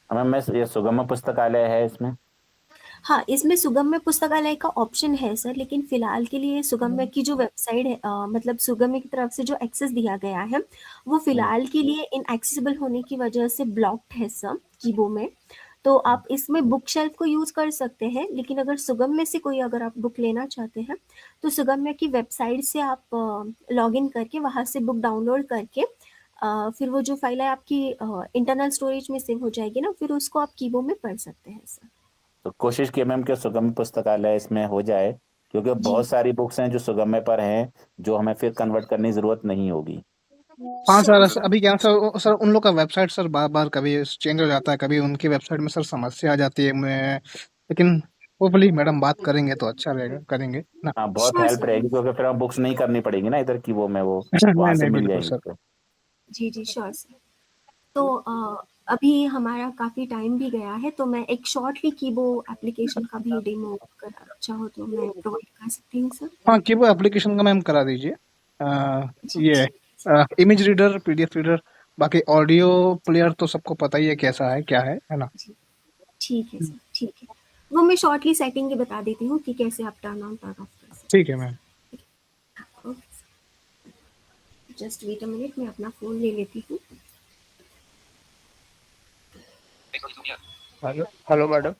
मैम मैं ये सुगम पुस्तकालय है इसमें? हाँ, इसमें सुगम्य पुस्तकालय का ऑप्शन है सर, लेकिन फ़िलहाल के लिए सुगम्य की जो वेबसाइट है मतलब सुगम्य की तरफ से जो एक्सेस दिया गया है, वो फ़िलहाल के लिए इनएक्सेसिबल होने की वजह से ब्लॉक्ड है सर कीबो में। तो आप इसमें बुक शेल्फ को यूज़ कर सकते हैं, लेकिन अगर सुगम्य से कोई अगर आप बुक लेना चाहते हैं, तो सुगम्य की वेबसाइट से आप लॉगिन करके वहाँ से बुक डाउनलोड करके फिर वो जो फ़ाइल है आपकी इंटरनल स्टोरेज में सेव हो जाएगी ना, फिर उसको आप कीबो में पढ़ सकते हैं सर। तो कोशिश की मैम कि सुगम्य पुस्तकालय इसमें हो जाए, क्योंकि जी। बहुत सारी बुक्स हैं जो सुगम्य पर हैं, जो हमें फिर कन्वर्ट करने की जरूरत नहीं होगी। हाँ श्योर सर, सर। अभी क्या सर उन लोग का वेबसाइट सर बार-बार कभी चेंज हो जाता है, कभी उनकी वेबसाइट में सर समस्या आ जाती है लेकिन होपफुली मैडम बात करेंगे तो अच्छा रहेगा, करेंगे ना? हाँ, बहुत श्योर हेल्प सर। रहेगी, क्योंकि फिर हम बुक्स नहीं करनी पड़ेगी ना इधर की, वो में वो नहीं, वहां से नहीं, मिल बिल्कुल जाएंगी सर। तो। जी, जी, श्योर सर। तो अभी हमारा काफ़ी टाइम भी गया है, तो मैं एक शॉर्टली कीबो एप्लीकेशन का भी डेमो अगर आप चाहो तो मैं प्रोवाइड कर सकती हूँ सर। हाँ, कीबो एप्लीकेशन का मैम करा दीजिए। जी, ये इमेज रीडर, पीडीएफ रीडर, बाकी ऑडियो प्लेयर तो सबको पता ही है कैसा है, क्या है ना? जी, ठीक है सर, ठीक है। वो मैं शॉर्टली सेटिंग बता देती हूँ कि कैसे आप टर्न ऑन टर्न ऑफ कर सकते ठीक है मैम। हैं। Okay sir, just wait a minute, मैं अपना फ़ोन ले लेती हूँ। Hello hello madam.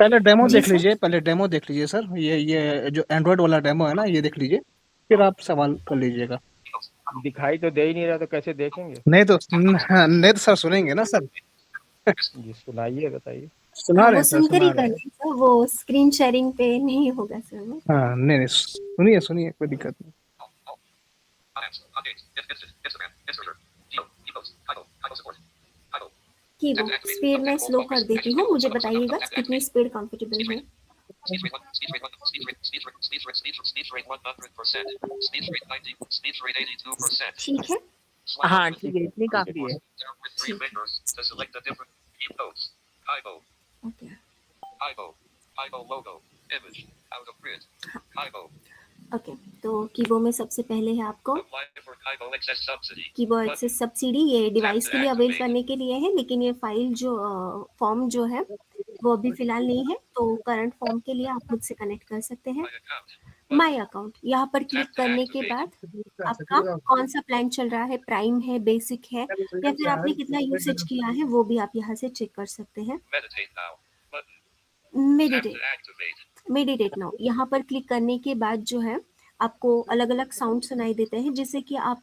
पहले जी सर। पहले डेमो देख लीजिए सर, ये जो एंड्रॉयड वाला डेमो है ना, ये देख लीजिए, फिर आप सवाल कर लीजिएगा। दिखाई तो दे ही नहीं रहा, तो कैसे देखेंगे? नहीं तो सर सुनेंगे ना सर। जी सुनाइए, बताइए। सुना रहे वो हैं सर, सुनकर ही सुना रहे करना हैं। है सर, वो स्क्रीन शेयरिंग पे नहीं होगा सर वो। हाँ, नहीं, सुनिए, कोई दिक्कत नहीं। कीबोर्ड स्पीड मैं स्लो कर देती हूँ, मुझे बताइएगा कितनी स्पीड कंफर्टेबल है। ठीक है। हाँ ठीक है, इतनी काफी है। ठीक है। ओके, तो कीबोर्ड में सबसे पहले है आपको कीबोर्ड एक्सेस सब्सिडी, ये डिवाइस के लिए अवेल करने के लिए है, लेकिन ये फाइल जो फॉर्म जो है वो अभी फिलहाल नहीं है, तो करंट फॉर्म के लिए आप मुझसे कनेक्ट कर सकते हैं। माय अकाउंट यहाँ पर क्लिक करने के बाद आपका कौन सा प्लान चल रहा है, प्राइम है, बेसिक है, या फिर आपने कितना यूसेज किया है, वो भी आप यहाँ से चेक कर सकते हैं। मेडिटेट नाउ यहाँ पर क्लिक करने के बाद जो है आपको अलग अलग साउंड सुनाई देते हैं, जिससे कि आप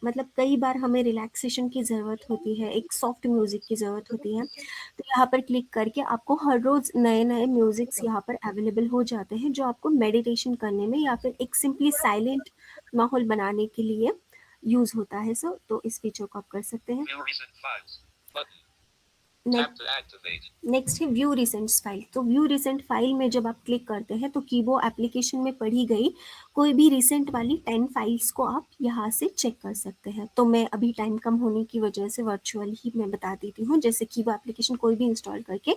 मतलब कई बार हमें रिलैक्सेशन की ज़रूरत होती है, एक सॉफ्ट म्यूज़िक की ज़रूरत होती है, तो यहाँ पर क्लिक करके आपको हर रोज़ नए नए म्यूज़िक्स यहाँ पर अवेलेबल हो जाते हैं, जो आपको मेडिटेशन करने में या फिर एक सिंपली साइलेंट माहौल बनाने के लिए यूज़ होता है सर, तो इस फीचर को आप कर सकते हैं। नेक्स्ट है व्यू रिसेंट्स फाइल। तो व्यू रिसेंट फाइल में जब आप क्लिक करते हैं तो कीबोर्ड एप्लीकेशन में पढ़ी गई कोई भी रिसेंट वाली 10 फाइल्स को आप यहाँ से चेक कर सकते हैं। तो मैं अभी टाइम कम होने की वजह से वर्चुअल ही मैं बता देती हूँ, जैसे कीबोर्ड एप्लीकेशन कोई भी इंस्टॉल करके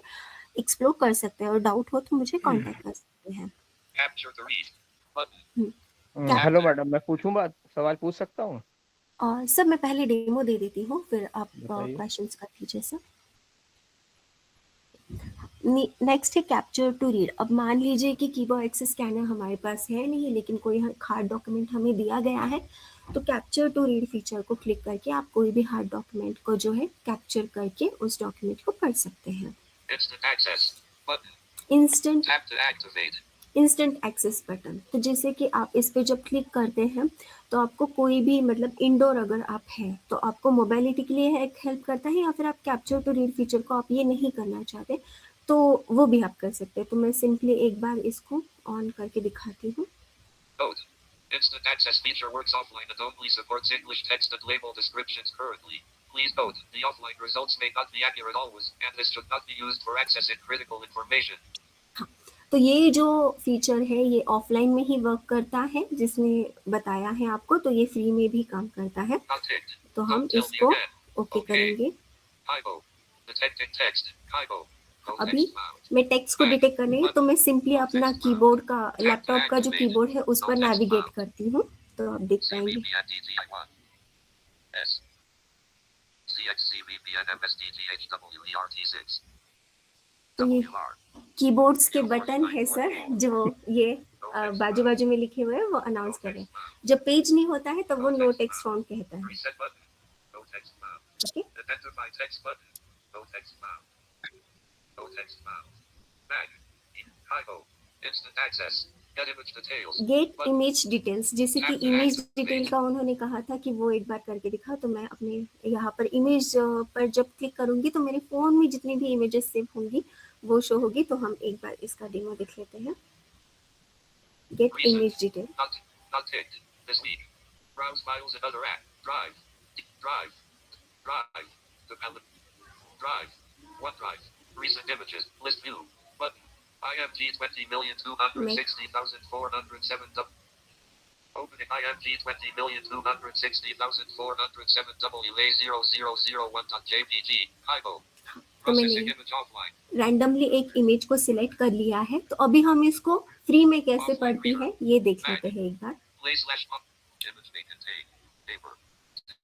एक्सप्लोर कर सकते हैं, और डाउट हो तो मुझे कॉन्टैक्ट कर सकते हैं। हेलो मैडम, मैं पूछूं बात, सवाल पूछ सकता हूँ? और सर मैं पहले डेमो दे देती हूँ, फिर आप बताइए। क्वेश्चंस कर लीजिए सर। नेक्स्ट है कैप्चर टू रीड। अब मान लीजिए कि कीबोर्ड एक्सेस स्कैनर हमारे पास है नहीं, लेकिन कोई हार्ड डॉक्यूमेंट हमें दिया गया है, तो कैप्चर टू रीड फीचर को क्लिक करके आप कोई भी हार्ड डॉक्यूमेंट को जो है कैप्चर करके उस डॉक्यूमेंट को पढ़ सकते हैं। इंस्टेंट एक्सेस बटन, तो जैसे कि आप इस पे जब क्लिक करते हैं तो आपको कोई भी मतलब इंडोर अगर आप हैं तो आपको मोबाइलिटी के लिए एक हेल्प करता है, या फिर आप कैप्चर टू रीड फीचर को आप ये नहीं करना चाहते तो वो भी आप कर सकते हैं। तो मैं सिंपली एक बार इसको ऑन करके दिखाती हूँ। Instant access feature works offline and only supports English text and label descriptions currently. Please note, the offline results may not be accurate always, and this should not be used for accessing critical information. तो ये जो feature है ये offline में ही work करता है, जिसने बताया है आपको, तो ये फ्री में भी काम करता है। तो हम इसको ओके करेंगे। अभी मैं टेक्स्ट को डिटेक्ट करने तो मैं सिंपली अपना कीबोर्ड का, लैपटॉप का जो कीबोर्ड है उस पर नेविगेट करती हूँ, तो आप देख पाएंगे। तो ये कीबोर्ड्स के बटन है सर, जो ये बाजू बाजू में लिखे हुए हैं वो अनाउंस कर रहे हैं। जब पेज नहीं होता है तब वो नो टेक्स्ट फॉन्ट कहता है। ओके, गेट इमेज डिटेल्स, जैसे कि इमेज डिटेल का उन्होंने कहा था कि वो एक बार करके दिखा, तो मैं अपने यहाँ पर इमेज पर जब क्लिक करूंगी तो मेरे फोन में जितनी भी इमेजेस सेव होंगी वो शो होगी। तो हम एक बार इसका डेमो देख लेते हैं। Get image detail, recent images, list view, button, IMG 20,260,407, opening IMG 20,260,407 WA0001.jpg, HIBO, तो processing मैंने image offline, रैंडमली एक इमेज को सिलेक्ट कर लिया है। तो अभी हम इसको फ्री में कैसे पढ़ती है ये देख लेते हैं एक बार। play slash image may contain paper,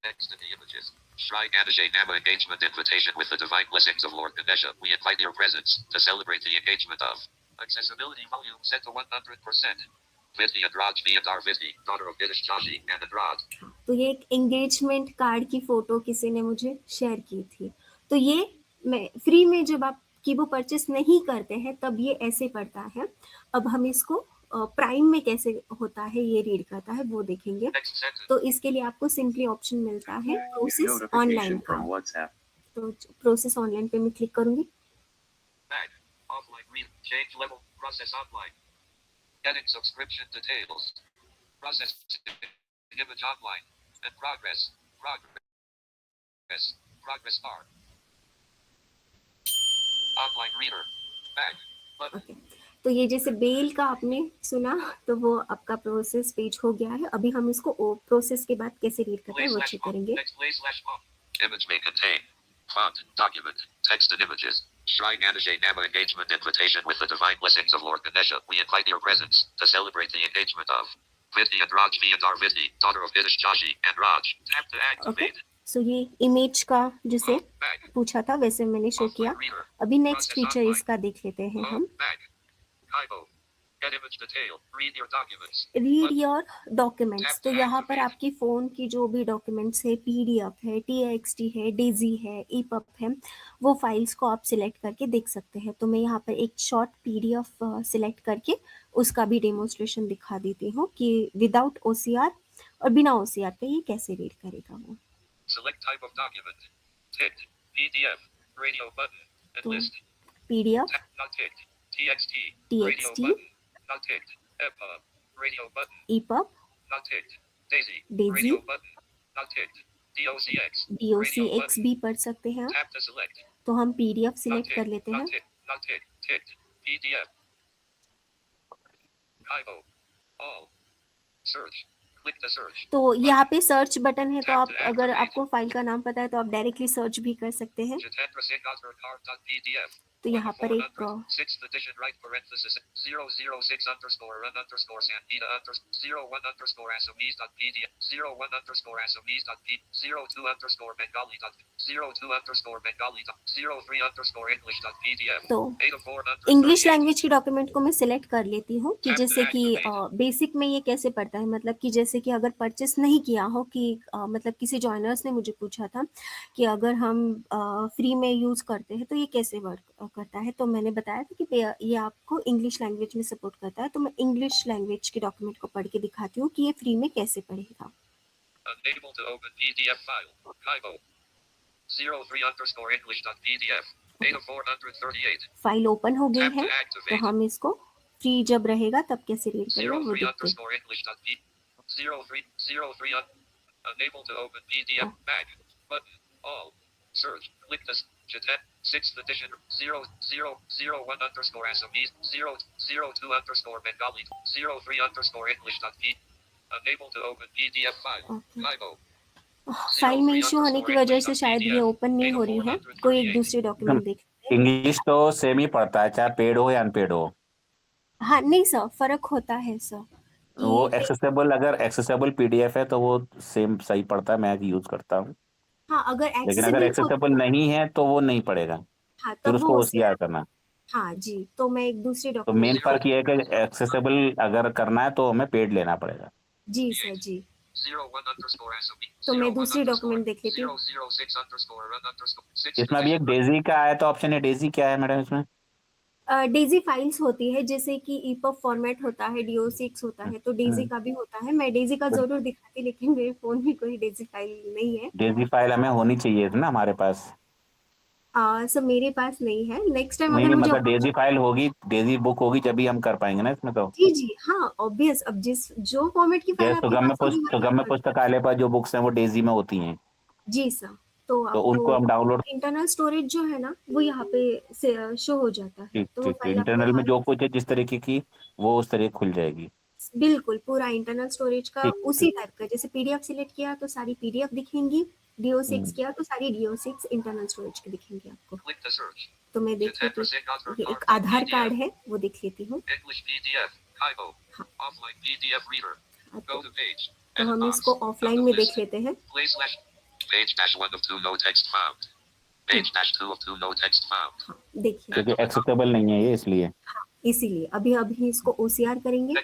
text in the images. Shrine Ganesha Nama engagement invitation with the divine blessings of Lord Ganesha. We invite your presence to celebrate the engagement of accessibility volume set to 100%. Vidhi Andraj V. Andar Vidhi, daughter of Dinesh Joshi and Andraj. तो ये एक engagement card की photo किसी ने मुझे share की थी। तो ये मैं फ्री में जब आप कीबो परचेस नहीं करते हैं तब ये ऐसे पड़ता है। अब हम इसको प्राइम में कैसे होता है ये रीड करता है वो देखेंगे। तो इसके लिए आपको सिंपली ऑप्शन मिलता है प्रोसेस ऑनलाइन का। तो प्रोसेस ऑनलाइन पे मैं क्लिक करूंगी। Back, offline read, change level, process online. Edit subscription details. Process image online. And progress, progress bar. Online reader. Back, button. Okay, तो ये जैसे बेल का आपने सुना तो वो आपका प्रोसेस पेज हो गया है। अभी हम इसको प्रोसेस के बाद कैसे रीड करते हैं वो चेक करेंगे। Image may contain font, document, text and images. Shrine Ganesha Nama engagement invitation with the divine blessings of Lord Ganesha. We invite your presence to celebrate the engagement of Vidhi and Raj V. Andar Vidhi, daughter of Dinesh Joshi and Raj. Tap to activate. सो ये image का जिसे पूछा था वैसे मैंने show किया। अभी next feature इसका देख लेते हैं हम। रीड योर डॉक्यूमेंट्स, तो यहाँ पर आपकी फ़ोन की जो भी डॉक्यूमेंट्स है, PDF है, TXT है, डेजी है, EPUB है, वो फाइल्स को आप सिलेक्ट करके देख सकते हैं। तो मैं यहाँ पर एक शॉर्ट PDF सिलेक्ट करके उसका भी डेमोन्स्ट्रेशन दिखा देती हूँ कि विदाउट OCR और बिना OCR के ये कैसे रीड करेगा वो। Select type of document. Ticked. PDF. Radio button. And तो list. PDF, Not ticked. TXT. Radio TXT, button. Not ticked. EPUB. Radio button. EPUB, Not ticked. Daisy. Daisy, Radio button. Not ticked. DOCX. DOCX भी पढ़ सकते हैं। Tap to select. तो हम PDF select कर लेते हैं। Not ticked. Not ticked. Ticked. PDF. Kaibo. All. Search. Click the search. तो यहाँ पे सर्च बटन है, तो आप अगर आपको फाइल का नाम पता है तो आप डायरेक्टली सर्च भी कर सकते हैं। Jitendra Singh Author card.pdf. तो यहाँ पर एक 6th edition right parenthesis 006 underscore run underscore Sandita underscore 01 underscore Assamese.pdf 01 underscore Assamese.p 02 underscore Bengali 02 underscore Bengali 03 underscore English.pdf। तो इंग्लिश लैंग्वेज की डॉक्यूमेंट को मैं सिलेक्ट कर लेती हूँ कि जैसे कि बेसिक में ये कैसे पढ़ता है, मतलब कि जैसे कि अगर परचेस नहीं किया हो कि मतलब किसी जॉइनर्स ने मुझे पूछा था कि अगर हम फ्री में यूज़ करते हैं तो ये कैसे वर्क करता है। तो मैंने बताया था कि ये आपको इंग्लिश लैंग्वेज में सपोर्ट करता है। तो मैं इंग्लिश लैंग्वेज की डॉक्यूमेंट को पढ़ के दिखाती हूँ कि ये फ्री में कैसे पढ़ेगा। Unable to open PDF file. Kaibo. 03 underscore English.pdf. Data 438. File open हो गई है, तो हम इसको फ्री जब रहेगा तब कैसे रीड करेंगे वो 03 देखते हैं। underscore English.p 03 unable to open PDF back button all search click this Jitet 6th edition 0001 underscore Assamese 002 underscore Bengali 03 underscore English.p unable to open PDF file Kaibo। File में इशू होने की वजह से शायद ये ओपन नहीं हो रही है। कोई एक दूसरी डॉक्यूमेंट देख। इंग्लिश तो सेम ही पड़ता है, चाहे पेड हो या अनपेड हो। हाँ नहीं सर, फर्क होता है सर। वो एक्सेसिबल, अगर एक्सेसिबल PDF है तो वो सेम सही पड़ता है, मैं यूज करता हूँ। हाँ, अगर लेकिन अगर एक्सेसिबल नहीं है तो वो नहीं पड़ेगा, हाँ, फिर तब उसको वो OCR करना। हाँ जी, तो मैं एक दूसरी तो डॉक्यूमेंट मेन फर्क ये है कि एक्सेसिबल अगर करना है तो हमें पेड लेना पड़ेगा। जी सर जी। तो मैं दूसरी डॉक्यूमेंट देख लेती हूँ। इसमें अभी एक डेजी का आया तो ऑप्शन है, डेजी क्या है मैडम इसमें? डेजी फाइल्स होती है, जैसे कि ईपब फॉर्मेट होता है, DO6 होता है, तो डेजी का भी होता है। मैं डेजी का जरूर दिखाती, लेकिन मेरे फोन में कोई डेजी फाइल नहीं है। डेजी फाइल हमें होनी चाहिए थी ना हमारे पास। सर मेरे पास नहीं है। नेक्स्ट टाइम नहीं अगर नहीं, मुझे मतलब डेजी फाइल होगी, डेजी बुक होगी जब ही हम कर पाएंगे ना इसमें। तो जी जी हाँ, ऑब्वियस। अब जिस जो फॉर्मेट की फाइल जैसे आपके पास होगी वही सुगम्य आप पुस्तकालय पर जो बुक्स हैं वो डेजी में होती हैं, जी सर। तो तो आपको उनको हम डाउनलोड। इंटरनल स्टोरेज जो है ना, वो यहाँ पे शो हो जाता है, ठीक तो वो ठीक, फाइल आपको इंटरनल में यहाँ जो कुछ है जिस तरीके की वो उस तरह खुल जाएगी। बिल्कुल पूरा इंटरनल स्टोरेज का ठीक उसी ठीक। टाइप का। जैसे पीडीएफ सिलेक्ट किया तो सारी पीडीएफ दिखेंगी, DO6 हम्म। किया तो सारी DO6 इंटरनल स्टोरेज की दिखेंगी आपको। तो मैं देख लेती हूँ, ये एक आधार कार्ड है, वो देख लेती हूँ। हाँ, तो हम इसको ऑफलाइन में देख लेते हैं। हाँ, देखिए। क्योंकि एक्सेप्टेबल नहीं है ये, इसलिए। हाँ, इसीलिए अभी अभी इसको OCR करेंगे।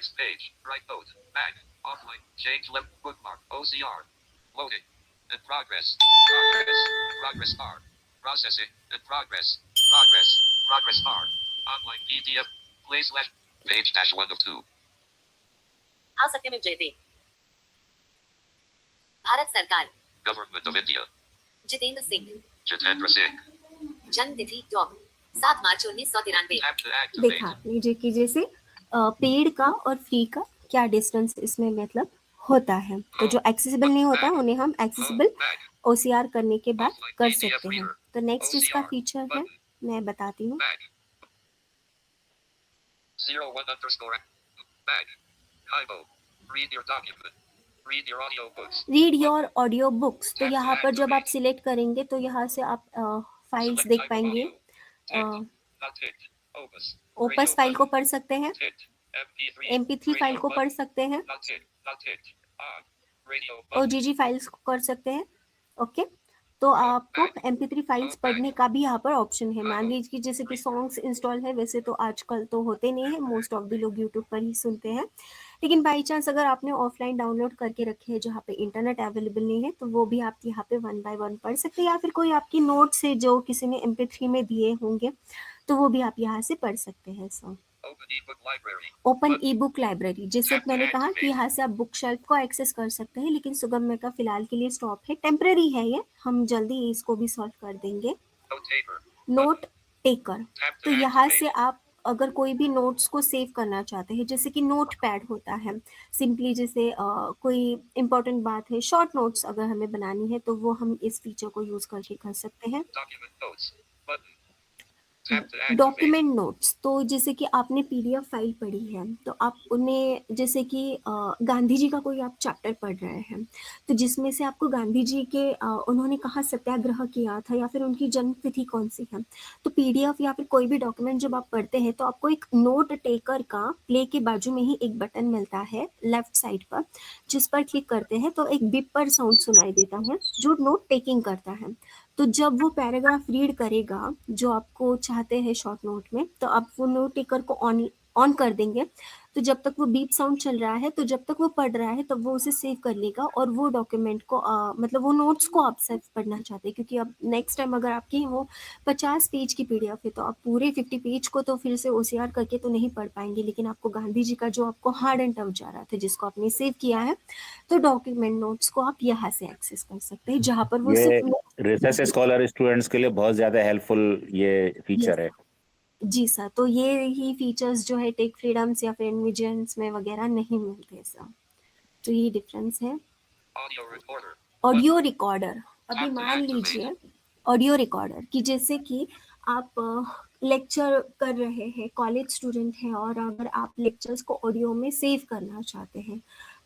आ सकते में जयते भारत सरकार Government of India. Jitendra Singh Jitendra Singh. जन्म तिथि 7 मार्च 1993। देखा आपने जो कि जैसे पेड का और फ्री का क्या डिस्टेंस इसमें मतलब होता है। तो जो एक्सेसिबल नहीं होता है उन्हें हम एक्सेसिबल OCR करने के बाद कर सकते हैं। तो नेक्स्ट इसका फीचर है, मैं बताती हूँ। 01_ Bag. Hypo. Read your document. Read your audio books. Read your audio books. तो यहाँ पर जब आप सिलेक्ट करेंगे तो यहाँ से आप फाइल्स देख पाएंगे। ओपस फाइल को पढ़ सकते हैं, MP3 फाइल को पढ़ सकते हैं, OGG फाइल्स को कर सकते हैं। ओके, तो आपको MP3 फाइल्स पढ़ने का भी यहाँ पर ऑप्शन है। मान लीजिए कि जैसे कि सॉन्ग्स इंस्टॉल है, वैसे तो आजकल तो होते नहीं है, मोस्ट ऑफ द लोग यूट्यूब पर ही सुनते हैं, लेकिन बाई चांस अगर आपने ऑफलाइन डाउनलोड करके रखे हैं जहाँ पे इंटरनेट अवेलेबल नहीं है, तो वो भी आप यहाँ पे 1 by 1 पढ़ सकते हैं, या फिर कोई आपकी नोट्स है जो किसी ने MP3 में दिए होंगे तो वो भी आप यहाँ से पढ़ सकते हैं। सॉन्ग ओपन ई बुक लाइब्रेरी, जैसे मैंने कहा कि यहाँ से आप बुक शेल्फ को एक्सेस कर सकते हैं, लेकिन सुगम्य का फिलहाल के लिए स्टॉप है, टेम्पररी है ये, हम जल्दी इसको भी सॉल्व कर देंगे। नोट टेकर, तो यहाँ से आप अगर कोई भी नोट्स को सेव करना चाहते हैं, जैसे कि नोट पैड होता है, सिंपली जैसे कोई इंपॉर्टेंट बात है, शॉर्ट नोट्स अगर हमें बनानी है तो वो हम इस फीचर को यूज करके कर सकते हैं। डॉक्यूमेंट नोट्स, तो जैसे कि आपने PDF फाइल पढ़ी है तो आप उन्हें, जैसे कि गांधी जी का कोई आप चैप्टर पढ़ रहे हैं, तो जिसमें से आपको गांधी जी के उन्होंने कहाँ सत्याग्रह किया था या फिर उनकी जन्म तिथि कौन सी है, तो PDF या फिर कोई भी डॉक्यूमेंट जब आप पढ़ते हैं तो आपको एक नोट टेकर का प्ले के बाजू में ही एक बटन मिलता है लेफ्ट साइड पर, जिस पर क्लिक करते हैं तो एक बिपर साउंड सुनाई देता है जो नोट टेकिंग करता है। तो जब वो पैराग्राफ रीड करेगा जो आपको चाहते हैं शॉर्ट नोट में, तो आप वो नोट टेकर को ऑन कर देंगे, तो जब तक वो बीप साउंड चल रहा है, तो जब तक वो पढ़ रहा है तब वो उसे सेव कर लेगा और वो डॉक्यूमेंट को मतलब वो नोट्स को आप सेव पढ़ना चाहते हैं, क्योंकि अब नेक्स्ट टाइम अगर आपकी वो 50 पेज की PDF है तो आप पूरे 50 पेज को तो फिर से OCR करके तो नहीं पढ़ पाएंगे, लेकिन आपको गांधी जी का जो आपको हार्ड एंड टफ जा रहा था जिसको आपने सेव किया है, तो डॉक्यूमेंट नोट्स को आप यहाँ से एक्सेस कर सकते हैं, जहाँ पर वो ये सिर्फ रिसर्च स्कॉलर स्टूडेंट्स के लिए बहुत ज्यादा हेल्पफुल ये फीचर है। जी सर। तो ये ही फीचर्स जो है टेक फ्रीडम्स या फिर एनविजन्स में वगैरह नहीं मिलते सर, तो ये डिफरेंस है। ऑडियो रिकॉर्डर, अभी मान लीजिए ऑडियो रिकॉर्डर कि जैसे कि आप लेक्चर कर रहे हैं, कॉलेज स्टूडेंट हैं, और अगर आप लेक्चर्स को ऑडियो में सेव करना चाहते हैं,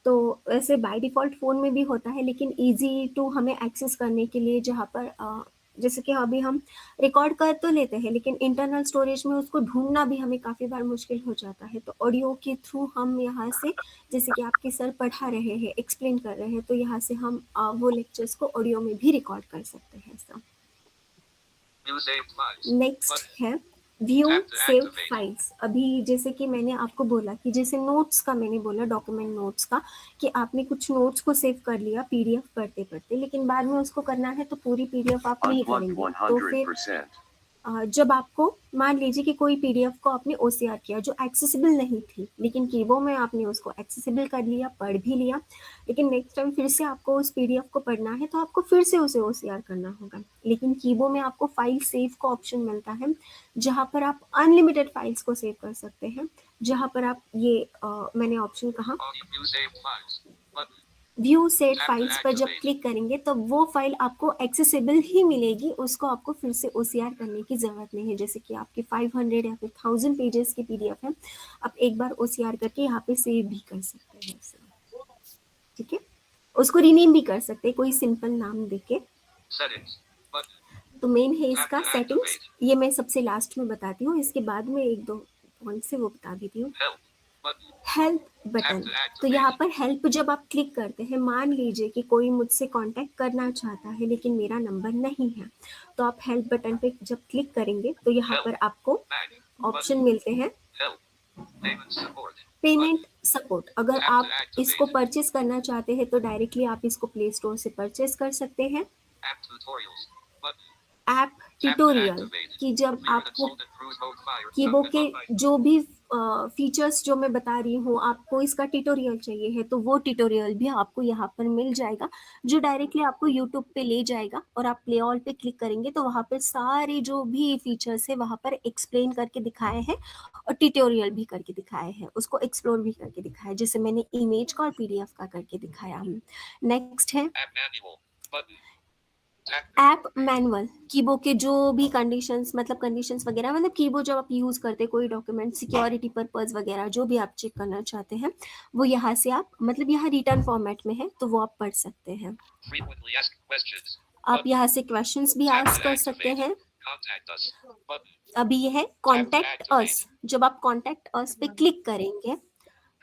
तो वैसे बाय डिफ़ॉल्ट फ़ोन में भी होता है, लेकिन ईजी टू हमें एक्सेस करने के लिए जहाँ पर जैसे कि अभी हम रिकॉर्ड कर तो लेते हैं, लेकिन इंटरनल स्टोरेज में उसको ढूंढना भी हमें काफ़ी बार मुश्किल हो जाता है, तो ऑडियो के थ्रू हम यहाँ से, जैसे कि आपके सर पढ़ा रहे हैं, एक्सप्लेन कर रहे हैं, तो यहाँ से हम वो लेक्चर्स को ऑडियो में भी रिकॉर्ड कर सकते हैं सर। नेक्स्ट है व्यू सेव फाइल्स। अभी जैसे कि मैंने आपको बोला कि जैसे नोट्स का मैंने बोला, डॉक्यूमेंट नोट्स का, कि आपने कुछ नोट्स को सेव कर लिया पीडीएफ पढ़ते पढ़ते, लेकिन बाद में उसको करना है तो पूरी पीडीएफ आप नहीं Unplugged करेंगे। तो फिर 100%. जब आपको मान लीजिए कि कोई पीडीएफ को आपने ओसीआर किया जो एक्सेसिबल नहीं थी, लेकिन कीबो में आपने उसको एक्सेसिबल कर लिया, पढ़ भी लिया, लेकिन नेक्स्ट टाइम फिर से आपको उस पीडीएफ को पढ़ना है तो आपको फिर से उसे ओसीआर करना होगा। लेकिन कीबो में आपको फाइल सेव का ऑप्शन मिलता है, जहाँ पर आप अनलिमिटेड फाइल्स को सेव कर सकते हैं। जहाँ पर आप ये मैंने ऑप्शन कहा व्यू सेव फाइल्स पर जब क्लिक करेंगे तो वो फाइल आपको एक्सेसिबल ही मिलेगी, उसको आपको फिर से ओसीआर करने की ज़रूरत नहीं है। जैसे कि आपके 500 या फिर 1000 पेजेस की पीडीएफ है, आप एक बार ओसीआर करके यहाँ पे सेव भी कर सकते हैं उसे, ठीक है। उसको रीनेम भी कर सकते हैं कोई सिंपल नाम देके। तो मेन है इसका सेटिंग्स, ये मैं सबसे लास्ट में बताती हूँ, इसके बाद में एक दो पॉइंट से वो बता देती हूँ। हेल्प बटन, तो यहाँ पर हेल्प जब आप क्लिक करते हैं, मान लीजिए कि कोई मुझसे कांटेक्ट करना चाहता है लेकिन मेरा नंबर नहीं है, तो आप हेल्प बटन पे जब क्लिक करेंगे तो यहाँ पर आपको ऑप्शन मिलते हैं पेमेंट सपोर्ट। अगर आप इसको परचेस करना चाहते हैं तो डायरेक्टली आप इसको प्ले स्टोर से परचेस कर सकते हैं। ऐप ट्यूटोरियल, कि जब आपको कीबो के जो भी फीचर्स जो मैं बता रही हूँ आपको इसका ट्यूटोरियल चाहिए है, तो वो ट्यूटोरियल भी आपको यहाँ पर मिल जाएगा, जो डायरेक्टली आपको यूट्यूब पे ले जाएगा। और आप प्ले ऑल पे क्लिक करेंगे तो वहाँ पर सारे जो भी फीचर्स है वहाँ पर एक्सप्लेन करके दिखाए हैं और ट्यूटोरियल भी करके दिखाए हैं, उसको एक्सप्लोर भी करके दिखाया, जैसे मैंने इमेज का और पीडीएफ का करके दिखाया। नेक्स्ट है ऐप मैनुअल, कीबो के जो भी कंडीशंस, मतलब कंडीशंस वगैरह, मतलब कीबो जब आप यूज करते हैं कोई डॉक्यूमेंट सिक्योरिटी पर्पस वगैरह जो भी आप चेक करना चाहते हैं, वो यहाँ से आप, मतलब यहाँ रिटर्न फॉर्मेट में है तो वो आप पढ़ सकते हैं। आप यहाँ से क्वेश्चंस भी आस्क कर सकते हैं। अभी ये है कॉन्टेक्ट अस, जब आप कॉन्टेक्ट अस पे क्लिक करेंगे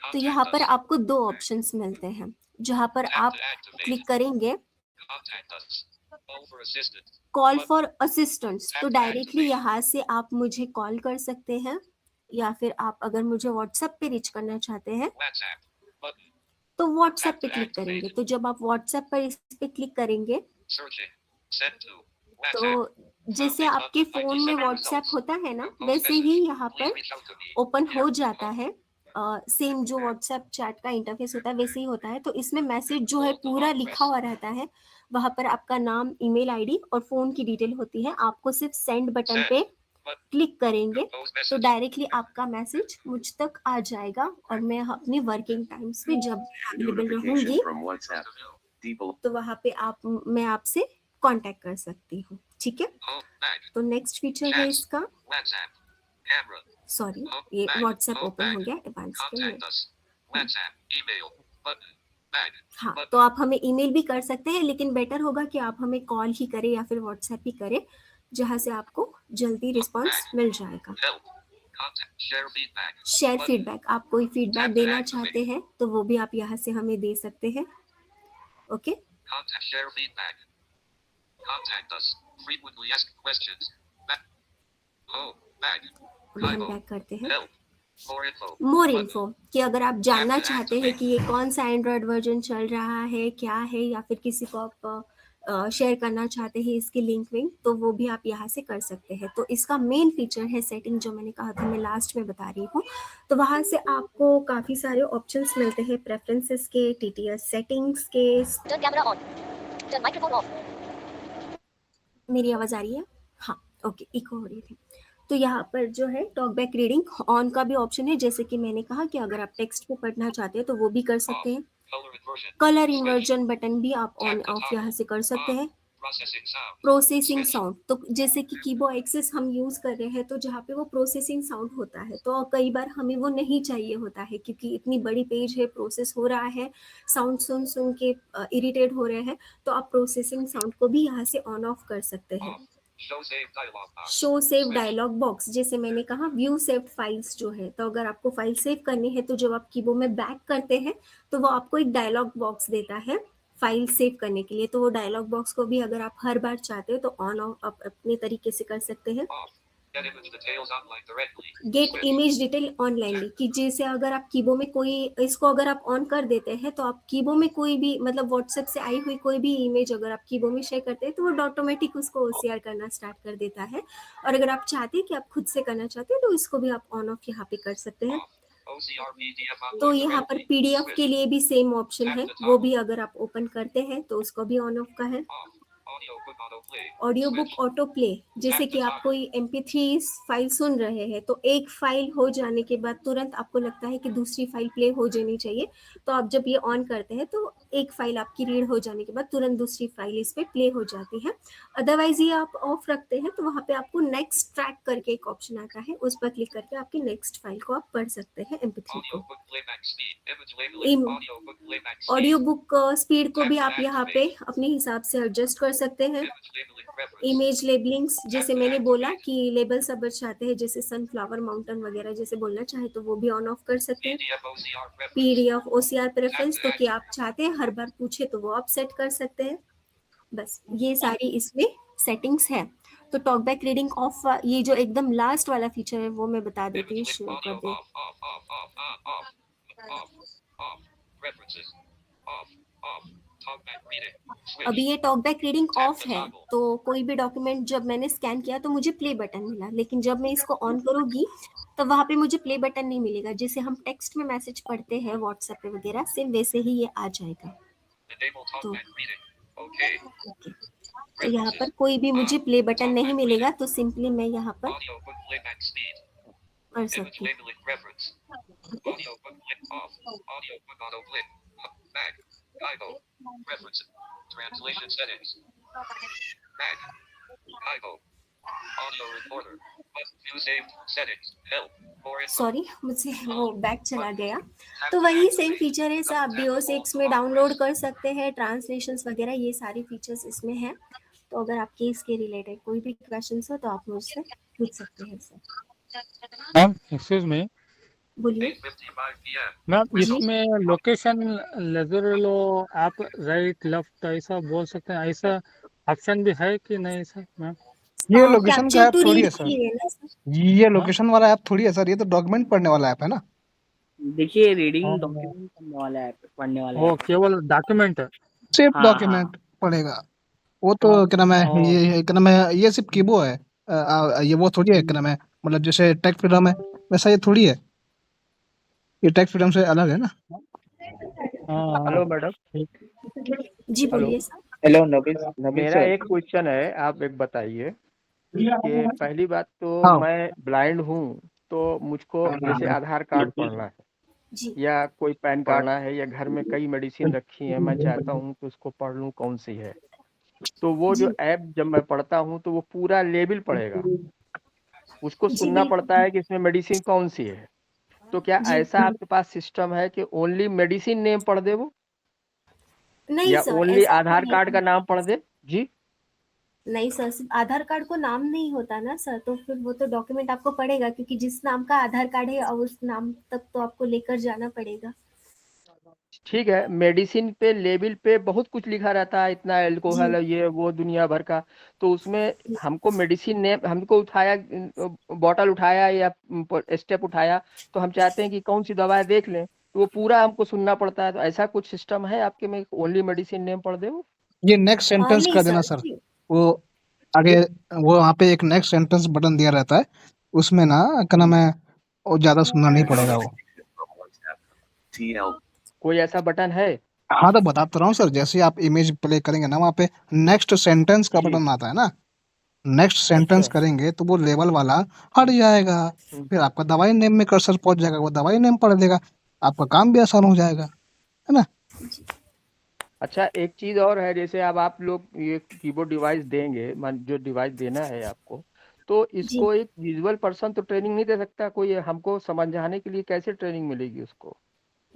तो यहाँ पर आपको दो ऑप्शंस मिलते हैं, जहाँ पर आप क्लिक करेंगे कॉल फॉर असिस्टेंस, तो डायरेक्टली यहाँ से आप मुझे कॉल कर सकते हैं, या फिर आप अगर मुझे व्हाट्सएप पे रीच करना चाहते हैं तो व्हाट्सएप पे क्लिक करेंगे। तो जब आप व्हाट्सएप पर इस पे क्लिक करेंगे तो जैसे आपके फोन में व्हाट्सएप होता है ना, वैसे ही यहाँ पर ओपन हो जाता है। सेम जो व्हाट्सएप चैट का इंटरफेस होता है वैसे ही होता है। तो इसमें मैसेज जो है पूरा लिखा हुआ रहता है, वहां पर आपका नाम, ईमेल आईडी और फोन की डिटेल होती है। आपको सिर्फ सेंड बटन पे क्लिक करेंगे तो डायरेक्टली आपका मैसेज मुझ तक आ जाएगा, और मैं अपनी वर्किंग टाइम्स पे जब अवेलेबल रहूंगी तो वहां पे मैं आपसे कांटेक्ट कर सकती हूँ, ठीक है। तो नेक्स्ट फीचर है इसका, सॉरी ये व्हाट्सएप ओपन हो गया एडवांस के लिए। हाँ, तो आप हमें ईमेल भी कर सकते हैं, लेकिन बेटर होगा कि आप हमें कॉल ही करें या फिर व्हाट्सएप ही करें, जहां से आपको जल्दी रिस्पांस मिल जाएगा। शेयर फीडबैक, आप कोई फीडबैक देना चाहते हैं तो वो भी आप यहाँ से हमें दे सकते हैं। ओके, हम बैक करते हैं। मोर इन्फो, कि अगर आप जानना चाहते हैं कि ये कौन सा एंड्रॉयड वर्जन चल रहा है, क्या है, या फिर किसी को आप शेयर करना चाहते हैं इसकी लिंक विंक, तो वो भी आप यहाँ से कर सकते हैं। तो इसका मेन फीचर है सेटिंग, जो मैंने कहा था मैं लास्ट में बता रही हूँ। तो वहाँ से आपको काफ़ी सारे ऑप्शंस मिलते हैं, प्रेफरेंसेस के, टीटीएस सेटिंग्स के। Camera on, microphone of. मेरी आवाज़ आ रही है? हाँ, ओके, इको हो रही थी। तो यहाँ पर जो है टॉकबैक रीडिंग ऑन का भी ऑप्शन है, जैसे कि मैंने कहा कि अगर आप टेक्स्ट पे पढ़ना चाहते हैं तो वो भी कर सकते हैं। कलर इन्वर्जन बटन भी आप ऑन ऑफ यहाँ से कर सकते हैं। प्रोसेसिंग साउंड, तो जैसे कि कीबोर्ड एक्सेस हम यूज कर रहे हैं तो जहाँ पे वो प्रोसेसिंग साउंड होता है तो कई बार हमें वो नहीं चाहिए होता है, क्योंकि इतनी बड़ी पेज है, प्रोसेस हो रहा है, साउंड सुन सुन के इरिटेट हो रहे हैं, तो आप प्रोसेसिंग साउंड को भी यहाँ से ऑन ऑफ कर सकते हैं। शो सेव डायलॉग बॉक्स, जैसे मैंने कहा व्यू सेव्ड फाइल्स जो है, तो अगर आपको फाइल सेव करनी है तो जब आप कीबोर्ड में बैक करते हैं तो वो आपको एक डायलॉग बॉक्स देता है फाइल सेव करने के लिए। तो वो डायलॉग बॉक्स को भी अगर आप हर बार चाहते हो तो ऑन ऑफ आप अपने तरीके से कर सकते हैं। गेट इमेज डिटेल ऑनलाइनली, कि जैसे अगर आप कीबो में कोई, इसको अगर आप ऑन कर देते हैं तो आप कीबो में कोई भी, मतलब व्हाट्सएप से आई हुई कोई भी इमेज अगर आप कीबो में शेयर करते हैं तो वो ऑटोमेटिक उसको OCR करना स्टार्ट कर देता है। और अगर आप चाहते हैं कि आप खुद से करना चाहते हैं तो इसको भी आप ऑन ऑफ यहाँ पे कर सकते हैं। तो यहाँ पर PDF के लिए भी सेम ऑप्शन है, वो भी अगर आप ओपन करते हैं तो उसको भी ऑन ऑफ का है। ऑडियो बुक ऑटो प्ले, जैसे कि आप कोई MP3 फाइल सुन रहे हैं तो एक फाइल हो जाने के बाद तुरंत आपको लगता है कि दूसरी फाइल प्ले हो जानी चाहिए, तो आप जब ये ऑन करते हैं तो एक फाइल आपकी रीड हो जाने के बाद तुरंत दूसरी फाइल इस पे प्ले हो जाती है। अदरवाइज ये आप ऑफ रखते हैं तो वहाँ पे आपको नेक्स्ट ट्रैक करके एक ऑप्शन आता है, उस पर क्लिक करके आपकी नेक्स्ट फाइल को आप पढ़ सकते हैं MP3 को। ऑडियो बुक स्पीड को भी आप यहाँ पे अपने हिसाब से एडजस्ट कर सकते हैं। इमेज लेबलिंग्स, जैसे मैंने बोला कि लेबल्स अगर चाहते हैं जैसे सनफ्लावर माउंटेन वगैरह जैसे बोलना चाहे तो वो भी ऑन ऑफ कर सकते हैं। PDF OCR प्रेफरेंस, तो कि आप चाहते हैं हर बार पूछे तो वो आप सेट कर सकते हैं। बस ये सारी इसमें सेटिंग्स है। तो टॉकबैक रीडिंग ऑफ, ये जो एकदम लास्ट वाला फीचर है वो मैं बता देती हूँ, शुरू कर दे। अभी ये टॉकबैक रीडिंग ऑफ है, तो कोई भी डॉक्यूमेंट जब मैंने स्कैन किया तो मुझे प्ले बटन मिला, लेकिन जब मैं इसको ऑन करूंगी तो वहाँ पे मुझे प्ले बटन नहीं मिलेगा। जैसे हम टेक्स्ट में मैसेज पढ़ते हैं व्हाट्सएप पे वगैरह, सेम वैसे ही ये आ जाएगा। तो यहाँ पर कोई भी मुझे प्ले बटन नहीं मिलेगा, तो सिंपली मैं यहाँ पर कर सकती सॉरी मुझसे वो बैक चला गया। तो वही सेम फीचर है, आप BIOS में डाउनलोड कर सकते हैं, ट्रांसलेशंस वगैरह ये सारी फीचर्स इसमें हैं। तो अगर आपके इसके रिलेटेड कोई भी क्वेश्चंस हो तो आप मुझसे पूछ सकते हैं सर। मैम एक्सक्यूज मी, बोलिए मैम इसमें लोकेशन लेजरलो आप राइट लेफ्ट ऐसा बोल सकते हैं, ऐसा ऑप्शन भी है कि नहीं सर? मैम ये लोकेशन का ऐप थोड़ी है सर, ये हाँ? लोकेशन वाला ऐप थोड़ी है सर, ये तो डॉक्यूमेंट पढ़ने वाला ऐप है ना। देखिए रीडिंग डॉक्यूमेंट पढ़ने वाला है, पढ़ने वाला वो है। केवल डॉक्यूमेंट है। सिर्फ हाँ डॉक्यूमेंट पढ़ेगा वो, तो क्या नाम है, ये क्या नाम है, ये सिर्फ कीबो है। ये वो थोड़ी है क्या नाम है, मतलब जैसे टेक फ्रीडम है वैसा ये थोड़ी है, ये टेक फ्रीडम से अलग है ना। Hello madam. जी बोलिए सर। हेलो नबील मेरा सर। एक क्वेश्चन है, आप एक बताइए कि पहली बात तो हाँ। मैं ब्लाइंड हूँ, तो मुझको जैसे आधार कार्ड पढ़ना है जी या कोई पैन कार्ड है, या घर में कई मेडिसिन रखी है, मैं चाहता हूँ तो उसको पढ़ लूँ कौन सी है, तो वो जो ऐप जब मैं पढ़ता हूँ तो वो पूरा लेबल पढ़ेगा, उसको जी सुनना बिल्कुल। पड़ता है कि इसमें मेडिसिन कौन सी है। तो क्या जी ऐसा आपके पास सिस्टम है कि ओनली मेडिसिन नेम पढ़ दे वो, नहीं या सर, ओनली ऐसा आधार नहीं कार्ड का है। नाम पढ़ दे? जी नहीं सर, सिर्फ आधार कार्ड को नाम नहीं होता ना सर, तो फिर वो तो डॉक्यूमेंट आपको पड़ेगा, क्योंकि जिस नाम का आधार कार्ड है और उस नाम तक तो आपको लेकर जाना पड़ेगा। ठीक है, मेडिसिन पे लेबल पे बहुत कुछ लिखा रहता है, इतना जी अल्कोहल है, ये वो दुनिया भर का, तो उसमें हमको मेडिसिन नेम, हमको उठाया बॉटल उठाया या स्टेप उठाया तो हम चाहते हैं कि कौन सी दवा है देख लें, तो वो पूरा हमको सुनना पड़ता है। तो ऐसा कुछ सिस्टम है आपके में ओनली मेडिसिन नेम पढ़ दे वो? ये नेक्स्ट सेंटेंस नहीं कर देना सर। सर, वो आगे वो वहाँ पे एक नेक्स्ट सेंटेंस बटन दिया रहता है, उसमें ना क्या नाम है, वो ज्यादा सुनना नहीं पड़ेगा वो। कोई ऐसा बटन है? हाँ तो बता तो रहा हूँ सर, जैसे ही आप इमेज प्ले करेंगे ना वहाँ पे नेक्स्ट सेंटेंस का जी बटन आता है ना, नेक्स्ट सेंटेंस अच्छा। करेंगे तो वो लेवल वाला हट जाएगा, फिर आपका दवाई नेम में कर्सर पहुंच जाएगा, वो दवाई नेम पढ़ देगा, आपका काम भी आसान हो जाएगा, है ना। अच्छा एक चीज और है, जैसे अब आप लोग ये कीबोर्ड डिवाइस देंगे, जो डिवाइस देना है आपको, तो जी इसको एक विजुअल पर्सन तो ट्रेनिंग नहीं दे सकता, कोई हमको समझाने के लिए कैसे ट्रेनिंग मिलेगी उसको?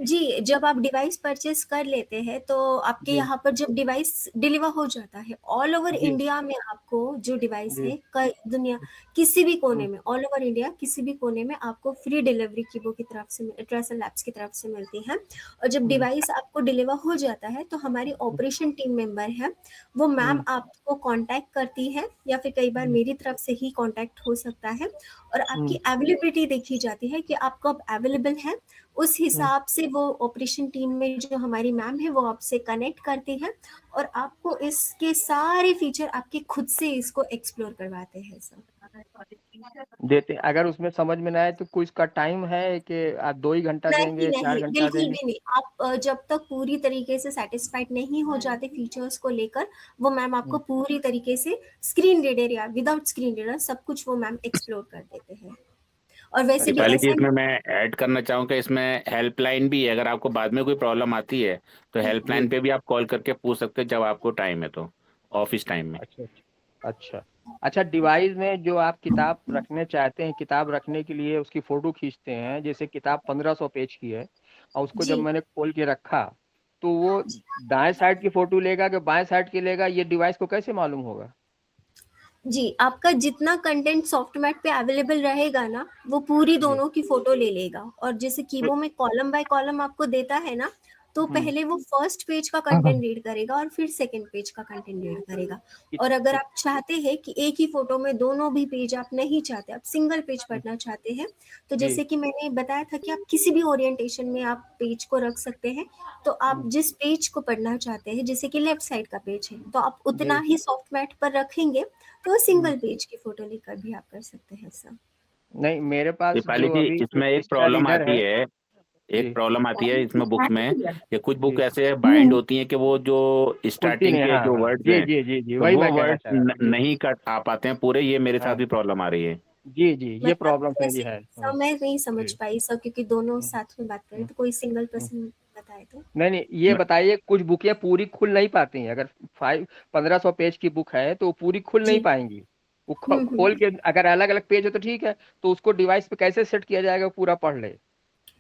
जी, जब आप डिवाइस परचेज़ कर लेते हैं, तो आपके जी, यहाँ पर जब डिवाइस डिलीवर हो जाता है, ऑल ओवर जी, इंडिया में आपको जो डिवाइस जी, है, कई दुनिया किसी भी कोने हुँ, में, ऑल ओवर इंडिया किसी भी कोने में आपको फ्री डिलीवरी कीबो की तरफ से ट्रेसल लैब्स की तरफ से मिलती है। और जब हुँ, डिवाइस आपको डिलीवर हो जाता है, तो हमारी हुँ, ऑपरेशन टीम मेंबर है, वो मैम हुँ, आपको कॉन्टैक्ट करती है या फिर कई बार हुँ, मेरी तरफ से ही कॉन्टैक्ट हो सकता है और हुँ, आपकी अवेलेबिलिटी देखी जाती है कि आप कब अवेलेबल हैं। उस हुँ। हिसाब से वो ऑपरेशन टीम में जो हमारी मैम है वो आपसे कनेक्ट करती है और आपको इसके सारे फीचर आपके खुद से इसको एक्सप्लोर करवाते हैं सर। देते अगर उसमें समझ में ना आए तो कोई इसका टाइम है कि आप 2 ही घंटा नहीं, देंगे, 4 नहीं, घंटा बिल्कुल देंगे? भी नहीं। आप जब तक पूरी तरीके से सैटिस्फाइड नहीं हो जाते फीचर्स को लेकर, वो मैम आपको हुँ, पूरी तरीके से स्क्रीन रीडर या विदाउट स्क्रीन रीडर सब कुछ वो मैम एक्सप्लोर कर देते हैं। और वैसे भी दीपाली जी, ऐसा इसमें मैं ऐड करना चाहूँगा, इसमें हेल्पलाइन भी है। अगर आपको बाद में कोई प्रॉब्लम आती है तो जी, हेल्पलाइन पे भी आप कॉल करके पूछ सकते हैं, जब आपको टाइम है तो, ऑफिस टाइम में। अच्छा, अच्छा। अच्छा। अच्छा, डिवाइस में जो आप किताब रखने चाहते हैं, किताब रखने के लिए उसकी फ़ोटो खींचते हैं, जैसे किताब 1500 पेज की है और उसको जब जी, मैंने खोल के रखा, तो वो दाएँ साइड की फ़ोटो लेगा कि बाएँ साइड की लेगा, ये डिवाइस को कैसे मालूम होगा? जी, आपका जितना कंटेंट सॉफ्टमेट पे अवेलेबल रहेगा ना, वो पूरी जी, दोनों की फ़ोटो ले लेगा और जैसे तो कीबो में कॉलम बाय कॉलम आपको देता है ना, तो हुँ, पहले वो फर्स्ट पेज का कंटेंट रीड करेगा और फिर सेकंड पेज का कंटेंट रीड करेगा। इत और अगर इत आप चाहते हैं कि एक ही फ़ोटो में दोनों भी पेज आप नहीं चाहते, आप सिंगल पेज हुँ, पढ़ना चाहते हैं, तो जी, जैसे कि मैंने बताया था कि आप किसी भी ओरिएंटेशन में आप पेज को रख सकते हैं। तो आप हुँ, जिस पेज को पढ़ना चाहते हैं, जैसे कि लेफ्ट साइड का पेज है, तो आप उतना जी, ही सॉफ्टमेट पर रखेंगे तो हुँ। सिंगल पेज की फ़ोटो लेकर भी आप कर सकते हैं सर। नहीं, मेरे पास दीपाली जो जी, अभी इसमें एक एक्स्ट्रा प्रॉब्लम रीडर आती है है, एक जी, प्रॉब्लम आती है इसमें बुक्स में, कि कुछ बुक जी, ऐसे बाइंड होती हैं कि वो जो खुलती स्टार्टिंग नहीं है, के हाँ, जो हाँ। वर्ड्स जी, हैं, जी, जी, जी, तो वही वो मैं कहना वर्ड्स चाह रहा हूँ। जी, नहीं कर आ पाते हैं पूरे। ये मेरे साथ हाँ। भी प्रॉब्लम आ रही है। जी, जी, ये मतलब प्रॉब्लम मेरी कैसे है। सर मैं नहीं समझ जी, पाई सर क्योंकि दोनों हुँ, साथ में बात करें हुँ, तो कोई सिंगल हुँ। पर्सन बताए तो? नहीं, नहीं, ये मैं- बताइए कुछ बुकें पूरी खुल नहीं पाती हैं। अगर 1500 पेज की बुक है तो वो पूरी खुल नहीं जी। पाएँगी। वो खोल हुँ। के अगर अलग-अलग पेज हो तो ठीक है, तो उसको डिवाइस पे कैसे सेट किया जाएगा वो पूरा पढ़ ले?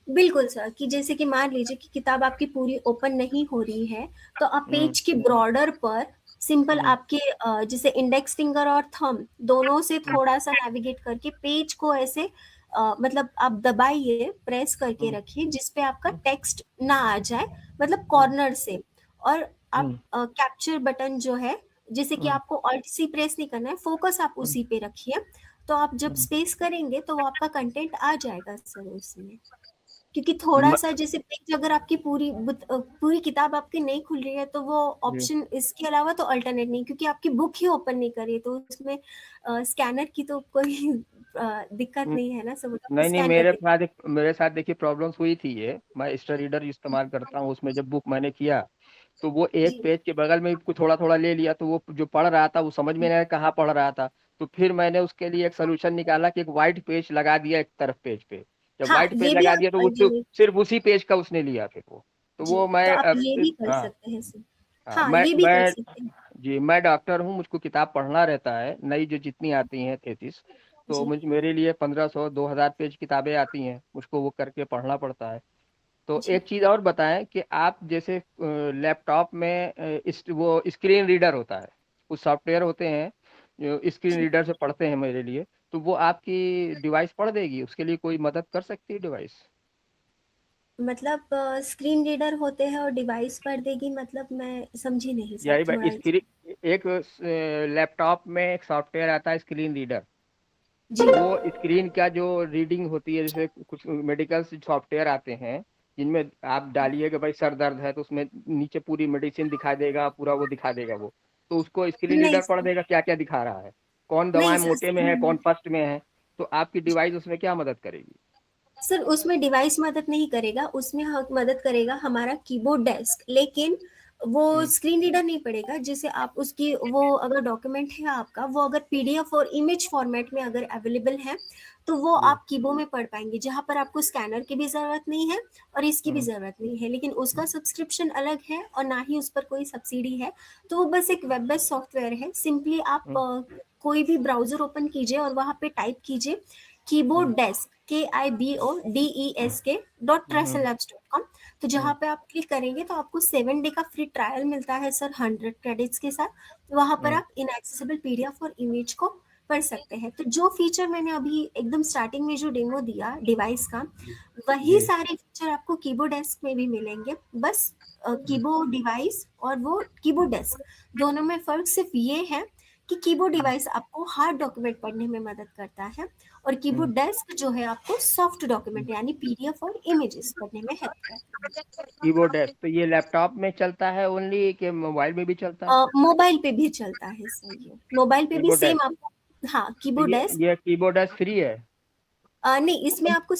बिल्कुल सर, कि जैसे कि मान लीजिए कि किताब आपकी पूरी ओपन नहीं हो रही है, तो आप हुँ, पेज के बॉर्डर पर सिंपल हुँ, आपके जैसे इंडेक्स फिंगर और थंब दोनों से हुँ, थोड़ा-सा नेविगेट करके पेज को ऐसे मतलब आप दबाइए, प्रेस करके हुँ, रखिए जिस पे आपका हुँ, टेक्स्ट ना आ जाए, मतलब हुँ, कॉर्नर से और आप हुँ, कैप्चर बटन जो है, जैसे कि हुँ, आपको ऑल्ट सी प्रेस नहीं करना है, फोकस आप हुँ, उसी पे रखिए, तो आप जब हुँ। स्पेस करेंगे तो वो आपका कंटेंट आ जाएगा सर उसमें। क्योंकि म थोड़ा-सा जैसे पेज अगर आपकी पूरी किताब आपकी नहीं खुल रही है, तो वो जी। ऑप्शन इसके अलावा तो अल्टरनेट नहीं क्योंकि आपकी बुक ही ओपन नहीं कर रही है, तो उसमें स्कैनर की तो कोई दिक्कत न नहीं है ना, सब आपको नहीं, नहीं, स्कैन करके मेरे साथ देखिए प्रॉब्लम्स हुई थी ये। मैं एक्स्ट्रा रीडर इस्तेमाल करता हूँ, उसमें जब बुक मैंने किया, तो वो एक जी। पेज के बगल में कुछ थोड़ा-थोड़ा ले लिया, तो वो जो पढ़ रहा था, वो समझ में नहीं आया कहाँ पढ़ रहा था। तो फिर मैंने उसके लिए एक सॉल्यूशन निकाला कि एक व्हाइट पेज लगा दिया एक तरफ पेज पे। जब हाँ, व्हाइट पेज ये भी लगा आप दिया तो वो अल्टरनेट सिर्फ़ उसी पेज का उसने लिया फिर वो। तो जी, वो तो मैं आप ये भी कर हाँ, सकते हैं सर। हाँ, हाँ, ये भी कर सकते हैं। जी, मैं डॉक्टर हूँ, मुझको किताब पढ़ना रहता है, नई जो जितनी आती हैं 33, तो जी, मेरे लिए 1500 2000 पेज किताबें आती हैं, मुझको वो करके पढ़ना पड़ता है। तो जी, एक चीज़ और बताएँ कि आप जैसे लैपटॉप में वो स्क्रीन रीडर होता है, कुछ सॉफ्टवेयर होते हैं, जो स्क्रीन जी। रीडर से पढ़ते हैं मेरे लिए, तो वो आपकी डिवाइस पढ़ देगी? उसके लिए कोई मदद कर सकती है डिवाइस? मतलब स्क्रीन रीडर होते हैं और डिवाइस पढ़ देगी मतलब मैं समझी नहीं सर यही ब थोड़ा स्क्रीन एक लैपटॉप में एक सॉफ्टवेयर आता है स्क्रीन रीडर। जी, वो स्क्रीन का जो रीडिंग होती है, जैसे कुछ मेडिकल सॉफ्टवेयर आते हैं जिनमें आप डालिए कि भाई सर दर्द है तो उसमें नीचे पूरी मेडिसिन दिखा देगा, पूरा वो दिखा देगा वो। तो उसको स्क्रीन नहीं रीडर पढ़ सर, देगा क्या क्या दिखा रहा है, कौन नहीं दवाएं मोटे में है, सर कौन फर्स्ट में है। तो आपकी डिवाइस उसमें क्या मदद करेगी? सर उसमें डिवाइस मदद नहीं करेगा, उसमें मदद करेगा हमारा कीबोर्ड डेस्क, लेकिन वो हम्म, स्क्रीन रीडर नहीं पड़ेगा। जैसे आप उसकी वो अगर डॉक्यूमेंट है आपका, वो अगर पीडीएफ और इमेज फॉर्मेट में अगर अवेलेबल है, तो वो जी, आप कीबोर्ड में पढ़ पाएंगे, जहाँ पर आपको स्कैनर की भी ज़रूरत नहीं है और इसकी भी हम्म, ज़रूरत नहीं है, लेकिन उसका सब्सक्रिप्शन अलग है और ना ही उस पर कोई सब्सिडी है। तो वो बस एक वेब बेस्ड सॉफ्टवेयर है, सिंपली आप हम्म, कोई भी ब्राउज़र ओपन कीजिए और वहाँ पे टाइप कीजिए कीबोर्ड डेस्क KIBODESK.TrustLabs.com। तो जहाँ पे आप क्लिक करेंगे तो आपको 7 डे का फ्री ट्रायल मिलता है सर 100 क्रेडिट्स के साथ। वहां पर आप इनएक्सेसिबल PDF और इमेज को पढ़ सकते हैं। तो जो फीचर मैंने अभी एकदम स्टार्टिंग में जो डेमो दिया डिवाइस का, वही सारे फीचर आपको कीबोर्ड डेस्क में भी मिलेंगे। बस कीबोर्ड डिवाइस और वो कीबोर्ड डेस्क दोनों में फर्क सिर्फ ये है कि कीबोर्ड डिवाइस आपको हार्ड डॉक्यूमेंट पढ़ने में मदद करता है और कीबोर्ड डेस्क जो है आपको सॉफ्ट डॉक्यूमेंट यानी PDF और इमेजेस पढ़ने में हेल्प करता है। कीबोर्ड डेस्क तो ये लैपटॉप में चलता है ओनली कि मोबाइल में भी चलता है? मोबाइल पे भी चलता है सर, ये मोबाइल पे भी कीबोर्ड सेम डेस्क आपको। हाँ कीबोर्ड डेस्क ये कीबोर्ड डेस्क फ्री है? नहीं, इसमें आपको